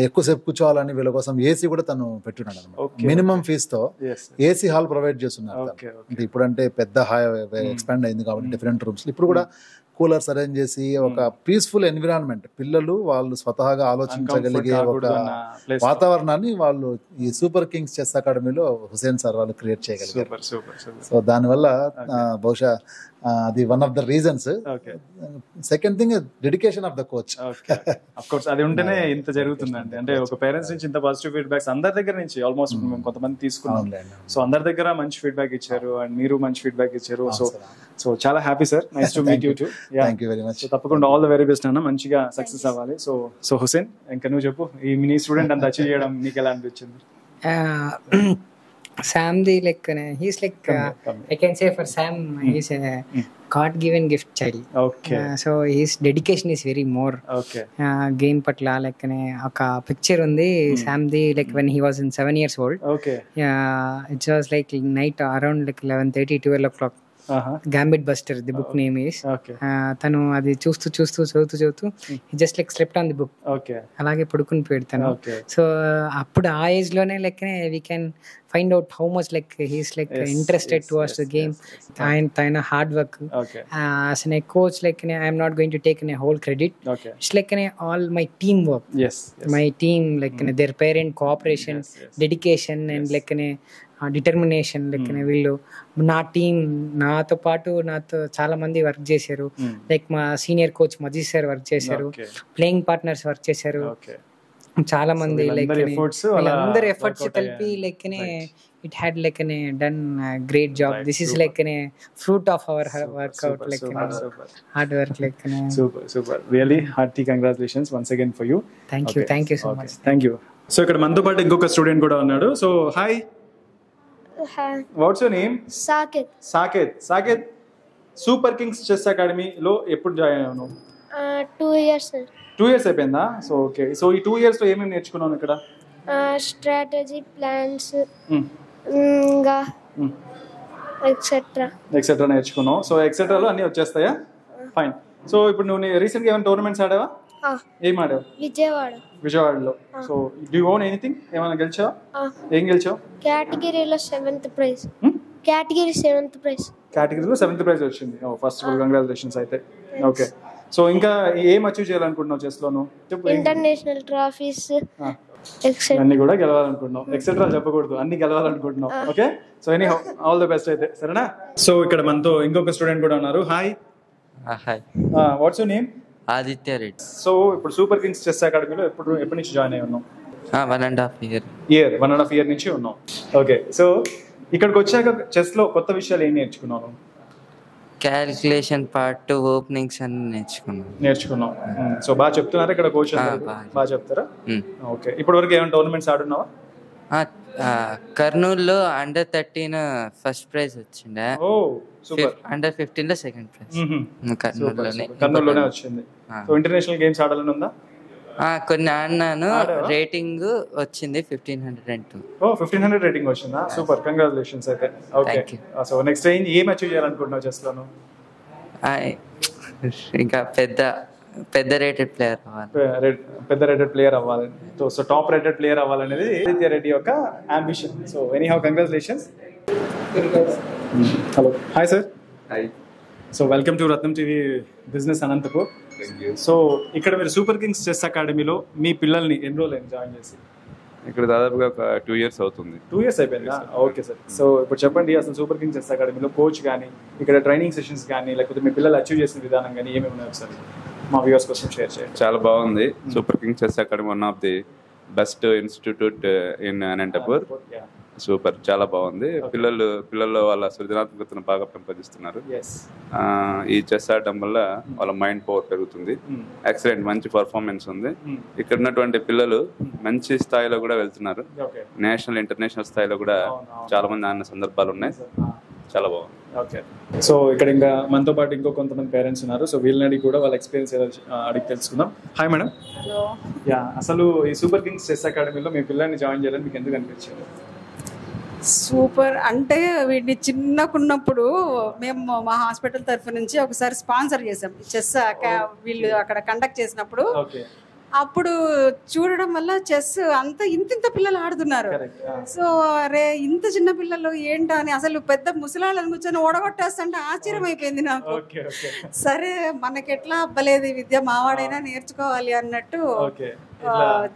ఎక్కువసేపు కూర్చోవాలని వీళ్ళ కోసం ఏసీ కూడా తను పెట్టున్నాడు అనమాట. మినిమం ఫీజ్ తో ఏసీ హాల్ ప్రొవైడ్ చేస్తున్నారు. అంటే ఇప్పుడంటే పెద్ద ఎక్స్పాండ్ అయింది కాబట్టి డిఫరెంట్ రూమ్స్ ఇప్పుడు కూడా కూలర్స్ అరేంజ్ చేసి ఒక పీస్ఫుల్ ఎన్విరాన్మెంట్, పిల్లలు వాళ్ళు స్వతహాగా ఆలోచించగలిగే ఒక వాతావరణాన్ని వాళ్ళు ఈ సూపర్ కింగ్స్ చెస్ అకాడమీలో హుసేన్ సార్ వాళ్ళు క్రియేట్ చేయగలిగారు. సో దానివల్ల బహుశా అది one of the reasons. Second thing dedication of the coach. Of course అది ఉంటేనే ఇంత జరుగుతుందండి. అంటే ఒక పేరెంట్స్ నుంచి ఇంత పాజిటివ్ ఫీడ్బ్యాక్స్ అందరి దగ్గర నుంచి ఆల్మోస్ట్ కొంతమంది తీసుకున్నాం. సో అందరి దగ్గర మంచి ఫీడ్బ్యాక్ ఇచ్చారు అండ్ మీరు మంచి ఫీడ్బ్యాక్ ఇచ్చారు. సో చాలా happy sir. Nice to meet you two. Thank you very much. తప్పకుండా ఆల్ ద వెరీ బెస్ట్ అన్న, మంచిగా సక్సెస్ అవ్వాలి. సో హుసేన్, ఇంకా నువ్వు చెప్పు, ఈ మినీ స్టూడెంట్ అంత అచీవ్ చేయడం నీకు ఎలా అనిపించింది? Samdi, like he's like I can say for Sam, he's a God-given gift child. Okay. So his dedication is very more. Okay. Game patla like oka picture undi Samdi like when he was in 7 years old. Okay. Yeah, it was like night around like 11:30 12 o'clock. Gambit Buster the book name is. తను అది చూస్తూ చదువుతూ just like slept on the book. అలాగే పడుకుని పోయాడు తను. So అప్పుడు ఆ ఏజ్ లోనే like we can find out how much like he's like interested towards the game. ఆయన hard work as a coach, like I am not going to take a whole credit. It's like all my team work. My team, like their parent cooperation, dedication and like determination. Like వీళ్ళు నా team నాతో పాటు చాలా మంది work చేశారు. Like మా senior coach మజీద్ sir work చేశారు, playing partners work చేశారు చాలా మంది. లైక్ అందరు ఎఫర్ట్స్ కలిపి like it had like done a great job. This is like a fruit of our workout, like hard work, like super really hearty congratulations once again for you. Thank you so much. Thank you. So ఇక్కడ మనతో పాటు ఇంకొక student కూడా ఉన్నాడు. So hi, what's your name? Saketh. Super Kings chess అకాడమీలో ఎప్పుడు join అయ్యాను? 2 years. 2 years అయిపోయిందా? So okay. సో ఈ 2 years లో ఏమేమి నేర్చుకున్నావు ఇక్కడ? స్ట్రాటజీ, ప్లాన్స్, ఇంకా ఎక్సెట్రా నేర్చుకున్నావు. సో ఎక్సెట్రాలో అన్నీ వచ్చేస్తాయా? ఫైన్. సో ఇప్పుడు నువ్వు రీసెంట్గా ఏమైనా టోర్నమెంట్స్ ఆడావా? ఏం ఆడావు? విజయవాడలో. So do you own anything? ఏమైనా గెలిచావా? ఏం గెలిచావు? కేటగిరీలో 7th ప్రైజ్. కేటగిరీలో 7th ప్రైజ్ వచ్చింది. ఫస్ట్ కంగ్రాచులేషన్స్ అయితే. ఓకే. సో ఇంకా ఏం అచీవ్ చేయాలనుకుంటున్నావు చెస్ లోను? ఇంటర్నేషనల్ ట్రోఫీస్ అన్ని కూడా గెలవాలనుకుంటున్నావు. ఎక్సెట్రా చెప్పకూడదు, అన్ని గెలవాలనుకుంటున్నావు. Okay. So any how all the best అయితే, సరేనా? సో ఇక్కడ మనతో ఇంకొక స్టూడెంట్ కూడా ఉన్నారు. Hi. What's your name? Aditya Reddy. So ఇప్పుడు సూపర్ కింగ్స్ చెస్ అకాడమీలో ఎప్పటి నుంచి జాయిన్ అయ్యి ఉన్నావు? 1.5 year నుంచి ఉన్నావు. ఓకే. సో ఇక్కడికి వచ్చాక చెస్ లో కొత్త విషయాలు ఏం నేర్చుకున్నావు? క్యాలిక్యులేషన్ పార్ట్, ఓపెనింగ్స్ అన్ని నేర్చుకున్నావు. సో బాగా చెప్తున్నారా ఇక్కడ కోచ్? బాగా చెప్తారా? ఓకే. ఇప్పటి వరకు ఏమైనా టోర్నమెంట్స్ ఆడున్నావా? కర్నూలులో అండర్-13 ఫస్ట్ ప్రైజ్ వచ్చిండే. అండర్-15 లో సెకండ్ ప్రైజ్ కర్నూలులోనే వచ్చింది. సో ఇంటర్నేషనల్ గేమ్స్ ఆడాలని ఉందా? కొన్ని ఆడినాను. రేటింగ్ వచ్చింది 1502. 1500 రేటింగ్ వచ్చిందా? సూపర్, కంగ్రాచులేషన్స్ అయితే. ఓకే. సో నెక్స్ట్ ఏం అచీవ్ చేయాలనుకుంటున్నావు చెస్ లోను? ఇంకా పెద్ద రేటెడ్ ప్లేయర్ అవ్వాలి. సో టాప్ రేటెడ్ ప్లేయర్ అవ్వాలనేది ఆదిత్య రెడ్డి యొక్క ambition. So any how congratulations. Hello. Hi sir. Hi. So welcome to Ratnam TV business Anantapur. So ఇక్కడ మీరు సూపర్ కింగ్స్ చెస్ అకాడమీలో మీ పిల్లల్ని ఎన్ని రోజులు జాయిన్ చేసి? ఇక్కడ దాదాపుగా ఒక 2 years అవుతుంది. 2 years అయిపోయిందా? Okay sir. సో ఇప్పుడు చెప్పండి, అసలు సూపర్ కింగ్స్ చెస్ అకాడమీలో కోచ్ కానీ, ఇక్కడ ట్రైనింగ్ సెషన్స్ కానీ, లేకపోతే మీ పిల్లలు అచీవ్ చేసిన విధానం కానీ ఏమేమి ఉన్నాయి ఒకసారి మా వ్యూవర్స్ కోసం షేర్ చేయండి. చాలా బాగుంది. Super Kings chess academy one of the best institute in Anantapur. Super, చాలా బాగుంది. పిల్లలు వాళ్ళ సృజనాత్మకతను బాగా పెంపొందిస్తున్నారు. ఈ చెస్ ఆడటం వల్ల వాళ్ళ మైండ్ పవర్ పెరుగుతుంది. ఎక్సలెంట్, మంచి పర్ఫార్మెన్స్ ఉంది. ఇక్కడ ఉన్నటువంటి పిల్లలు మంచి స్థాయిలో కూడా వెళ్తున్నారు. నేషనల్, ఇంటర్నేషనల్ స్థాయిలో కూడా చాలా మంది ఆడిన సందర్భాలు ఉన్నాయి. చాలా బాగుంది. ఓకే. సో ఇక్కడ ఇంకా మనతో పాటు ఇంకో కొంతమంది పేరెంట్స్ ఉన్నారు. సో వీళ్ళని అడిగి కూడా వాళ్ళ ఎక్స్పీరియన్స్ అడిగి తెలుసుకుందాం. Hi madam. యా, అసలు ఈ సూపర్ కింగ్స్ చెస్ అకాడమీలో మీ పిల్లల్ని జాయిన్ చేయాలని మీకు ఎందుకు అనిపించింది? సూపర్ అంటే వీడిని చిన్నకున్నప్పుడు మేము మా హాస్పిటల్ తరఫు నుంచి ఒకసారి స్పాన్సర్ చేసాం చెస్. వీళ్ళు అక్కడ కండక్ట్ చేసినప్పుడు అప్పుడు చూడడం వల్ల చెస్ అంత ఇంత పిల్లలు ఆడుతున్నారు. సో అరే ఇంత చిన్న పిల్లలు ఏంటా అని అసలు పెద్ద ముసలాళ్ళని కూర్చొని ఓడగొట్టేస్తుంటే ఆశ్చర్యం అయిపోయింది నాకు. సరే మనకి ఎట్లా అవ్వలేదు విద్య, మావాడైనా నేర్చుకోవాలి అన్నట్టు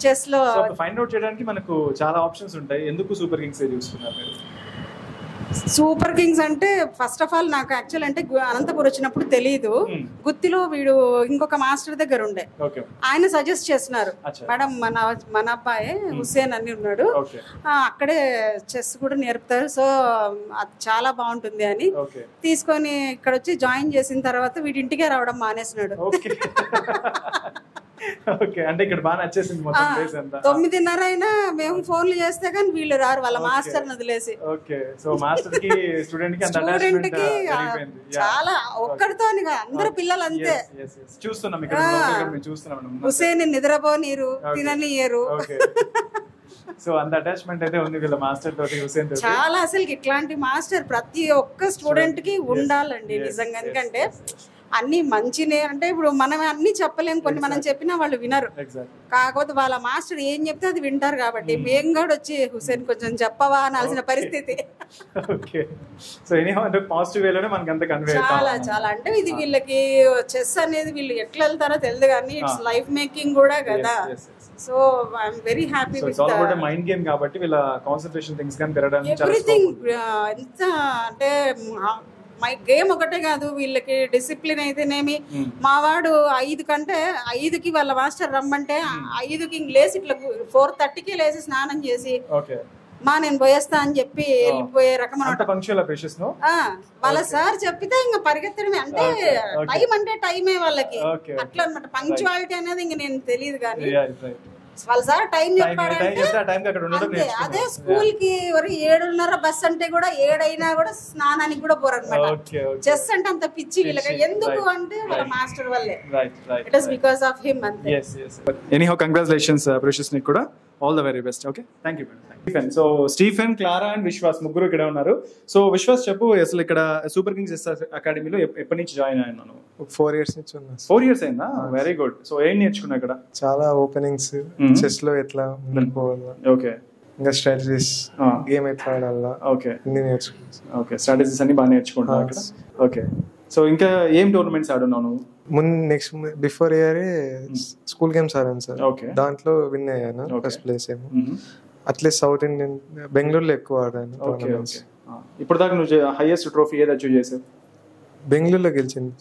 చెస్ లో ఫైండ్ అవుట్ చేయడానికి మనకు చాలా ఆప్షన్స్ ఉంటాయి. ఎందుకు సూపర్ కింగ్స్ చూస్తున్నారు మీరు? సూపర్ కింగ్స్ అంటే ఫస్ట్ ఆఫ్ ఆల్ నాకు యాక్చువల్ అంటే అనంతపురం వచ్చినప్పుడు తెలియదు. గుత్తిలో వీడు ఇంకొక మాస్టర్ దగ్గర ఉండే, ఆయన సజెస్ట్ చేస్తున్నారు, మేడం మన అబ్బాయి హుస్సేన్ అని ఉన్నాడు, అక్కడే చెస్ కూడా నేర్పుతారు, సో అది చాలా బాగుంటుంది అని తీసుకొని ఇక్కడ వచ్చి జాయిన్ చేసిన తర్వాత వీడి ఇంటికే రావడం మానేసినాడు. అంటే ఇక్కడ బాగా నచ్చేసింది. 9:30 అయినా మేము ఫోన్లు చేస్తే కానీ వీళ్ళు రారు వాళ్ళ మాస్టర్ వదిలేసి. స్టూడెంట్ కి చాలా ఒక్కడితో అందరు పిల్లలు అంతే. హుస్సేన్ నిద్రపోనీరు, తిననీయరు. సో అంత అటాచ్మెంట్ అయితే ఉంది వీళ్ళ మాస్టర్ తోటి, హుస్సేన్ తోటి. చాలా అసలు ఇట్లాంటి మాస్టర్ ప్రతి ఒక్క స్టూడెంట్ కి ఉండాలండి నిజంగా. ఎందుకంటే అన్ని మంచినే అంటే ఇప్పుడు మనం అన్ని చెప్పలేము, కొన్ని మనం చెప్పినా వాళ్ళు వినరు. కాకపోతే వాళ్ళ మాస్టర్ ఏం చెప్తే అది వింటారు. కాబట్టి మేము కూడా వచ్చి హుస్సేన్ కొంచెం చెప్పవా అనాల్సిన పరిస్థితి. చాలా చాలా అంటే ఇది వీళ్ళకి చెస్ అనేది వీళ్ళు ఎట్లా వెళ్తారో తెలియదు కానీ ఇట్స్ లైఫ్ మేకింగ్ కూడా కదా. So I'm very happy with mind game కాబట్టి వీళ్ళ కాన్సంట్రేషన్ థింగ్స్ కానీ పెరగడానికి ఎవ్రీథింగ్. ఎంత అంటే మై గేమ్ ఒకటే కాదు, వీళ్ళకి డిసిప్లిన్ అయితేనేమి. మావాడు 5కి వాళ్ళ మాస్టర్ రమ్మంటే 5కి లేసి ఇట్లా 4:30కి లేసి స్నానం చేసి నేను పోయేస్తా అని చెప్పి వెళ్ళిపోయే రకం. వాళ్ళ సార్ చెప్పితే ఇంకా పరిగెత్తడమే. అంటే టైం అంటే టైమే వాళ్ళకి అట్లా అనమాట. పంక్చువాలిటీ అనేది ఇంక నేను తెలియదు కానీ. వాళ్ళ సార్ టైం చెప్పాడంటే అదే స్కూల్ కి 7:30 బస్ అంటే కూడా 7 అయినా కూడా స్నానానికి కూడా పోరు అనమాట. చెస్ అంటే అంత పిచ్చి వీళ్ళకి. ఎందుకు అంటే వాళ్ళ మాస్టర్ వల్లే. It is because of him అంతే. ఎనీహౌ కంగ్రాచులేషన్స్ ప్రెషియస్ నీకు కూడా. All the very best. Okay, thank you. So Stephen, Clara and Vishwas ముగ్గురు ఇక్కడ ఉన్నారు. సో విశ్వాస్ చెప్పు, అసలు ఇక్కడ సూపర్ కింగ్స్ చెస్ అకాడమీలో ఎప్పటి నుంచి జాయిన్ అయ్యాను? 4 years నుంచి ఉన్నా. 4 years అయిందా? Very good. సో ఏం నేర్చుకున్నావు ఇక్కడ? చాలా ఓపెనింగ్స్, చెస్ లో ఎట్లా ఉండిపోవాలా, ఓకే, ఇంకా స్ట్రాటజీస్, గేమ్ ఎట్లా ఆడాలా, ఓకే, అన్ని నేర్చుకున్నాను. ఓకే, స్ట్రాటజీస్ అన్ని బాగా నేర్చుకుంటున్నావు ఇక్కడ. ఓకే, సో ఇంకా ఏం టోర్నమెంట్స్ ఆడున్నావు నువ్వు? Next before year school games ఆడాను సార్. ఓకే, దాంట్లో విన్ అయ్యాను, ఫస్ట్ ప్లేస్ ఏమో. అట్లే సౌత్ ఇండియన్ బెంగళూరులో ఎక్కువ ఆడాను. ఇప్పుడు దాకా నువ్వు హైయెస్ట్ ట్రోఫీ ఏది అచీవ్ చేసావు? బెంగళూరులో గెలిచింది.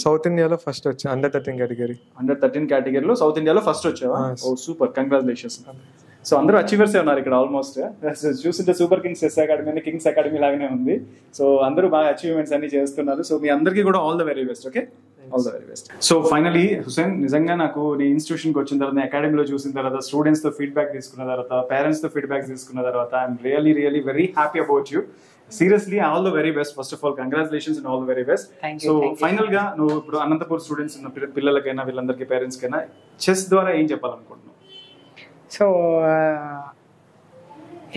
సౌత్ ఇండియాలో ఫస్ట్ వచ్చా, Under 13 కేటగిరీ. Under 13 కేటగిరీలో సౌత్ ఇండియాలో ఫస్ట్ వచ్చావా? ఓ సూపర్, కంగ్రాచులేషన్స్. సో అందరూ అచీవర్స్ ఉన్నారు ఇక్కడ ఆల్మోస్ట్. చూస్తుంటే super Kings chess academy Kings academy లాగానే ఉంది. సో అందరూ బాగా అచీవ్మెంట్స్ అన్ని చేస్తున్నారు. సో మీ అందరికీ కూడా all the very best. Okay, all the very best. So finally Hussain, నిజంగా నాకు నీ ఇన్స్టిట్యూషన్కి వచ్చిన తర్వాత, అకాడమీలో చూసిన తర్వాత, స్టూడెంట్స్ తో ఫీడ్బ్యాక్ తీసుకున్న తర్వాత, పేరెంట్స్ తో ఫీడ్బ్యాక్ తీసుకున్న తర్వాత, I'm really very happy about you. Seriously all the very best. First of all congratulations and all the very best. So final గా నువ్వు ఇప్పుడు అనంతపూర్ స్టూడెంట్స్ ఉన్న పిల్లలకైనా, వీళ్ళందరికీ, పేరెంట్స్ కైనా చెస్ ద్వారా ఏం చెప్పాలనుకుంటున్నావు? సో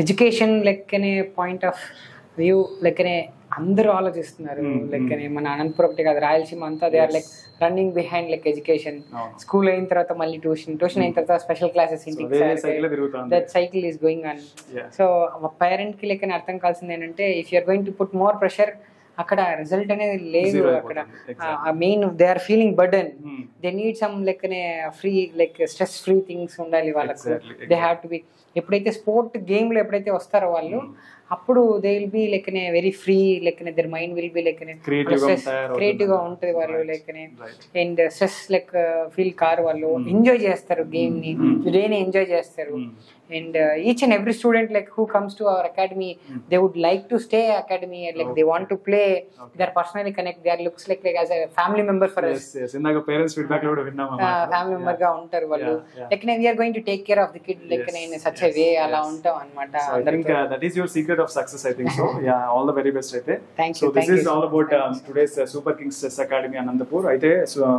ఎడ్యుకేషన్ లెక్కనే పాయింట్ ఆఫ్ వ్యూ లెక్కనే అందరూ ఆలోచిస్తున్నారు. లెక్కనే మన అనంతపురం ఒకటి కాదు, రాయలసీమ అంతా they are like running behind like education. School అయిన తర్వాత మళ్ళీ ట్యూషన్ అయిన తర్వాత special classes, that cycle is going on. So parent కి లెక్కనే అర్థం కావాల్సింది ఏంటంటే, if you're going to put more pressure, అక్కడ రిజల్ట్ అనేది లేదు. అక్కడ main they are feeling burden. They need some లెక్కనే free like stress free things ఉండాలి వాళ్ళకు. దే హ్యావ్ టు బి, ఎప్పుడైతే స్పోర్ట్ గేమ్ లో ఎప్పుడైతే వస్తారో వాళ్ళు, అప్పుడు దే విల్ బి లెక్కనే వెరీ ఫ్రీ. లెక్కనే దర్ మైండ్ విల్ బి లెక్కనే క్రియేటివ్ గా ఉంటుంది వాళ్ళు. లెక్కనే అండ్ స్ట్రెస్ లెక్క ఫీల్ కారు. వాళ్ళు ఎంజాయ్ చేస్తారు గేమ్ ని, డేని ఎంజాయ్ చేస్తారు. And each and every student like who comes to our academy, they would like to stay academy. Like they want to play, they are personally connect, they are looks like as a family member for us. Parents feedback లో కూడా విన్నాము, family member గా ఉంటారు వాళ్ళు. లెక్కనే we are going to take care of the kid లెక్కనే in such a way అలా ఉంటాం అన్నమాట. I think that is your secret of success, I think so. Yeah, all the very best అయితే. So this is all about today's Super Kings Chess Academy Anantapur. అయితే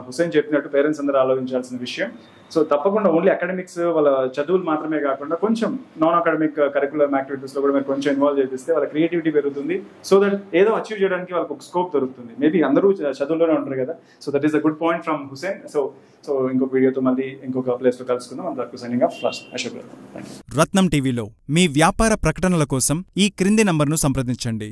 హుసేన్ చెప్పినట్టు parents అందరూ ఆలోచించాల్సిన విషయం. So తప్పకుండా ఓన్లీ అకాడమిక్స్ వాళ్ళ చదువులు మాత్రమే కాకుండా కొంచెం నాన్ అకాడమిక్ కరికులర్ యాక్టివిటీస్ లో కూడా మీరు కొంచెం ఇన్వాల్వ్ చేపిస్తే వాళ్ళ క్రియేటివిటీ పెరుగుతుంది. సో దట్ ఏదో అచీవ్ చేయడానికి వాళ్ళకి ఒక స్కోప్ దొరుకుతుంది. మేబీ అందరూ చదువులోనే ఉంటారు కదా. So that is a good point from Hussain. So ఇంకొక వీడియోతో మళ్ళీ ఇంకొక ప్లేస్ లో కలుసుకుందాం. అంతవరకు సైనింగ్ ఆఫ్. అశోక్. రత్నం టీవీలో మీ వ్యాపార ప్రకటనల కోసం ఈ క్రింది నంబర్ను సంప్రదించండి.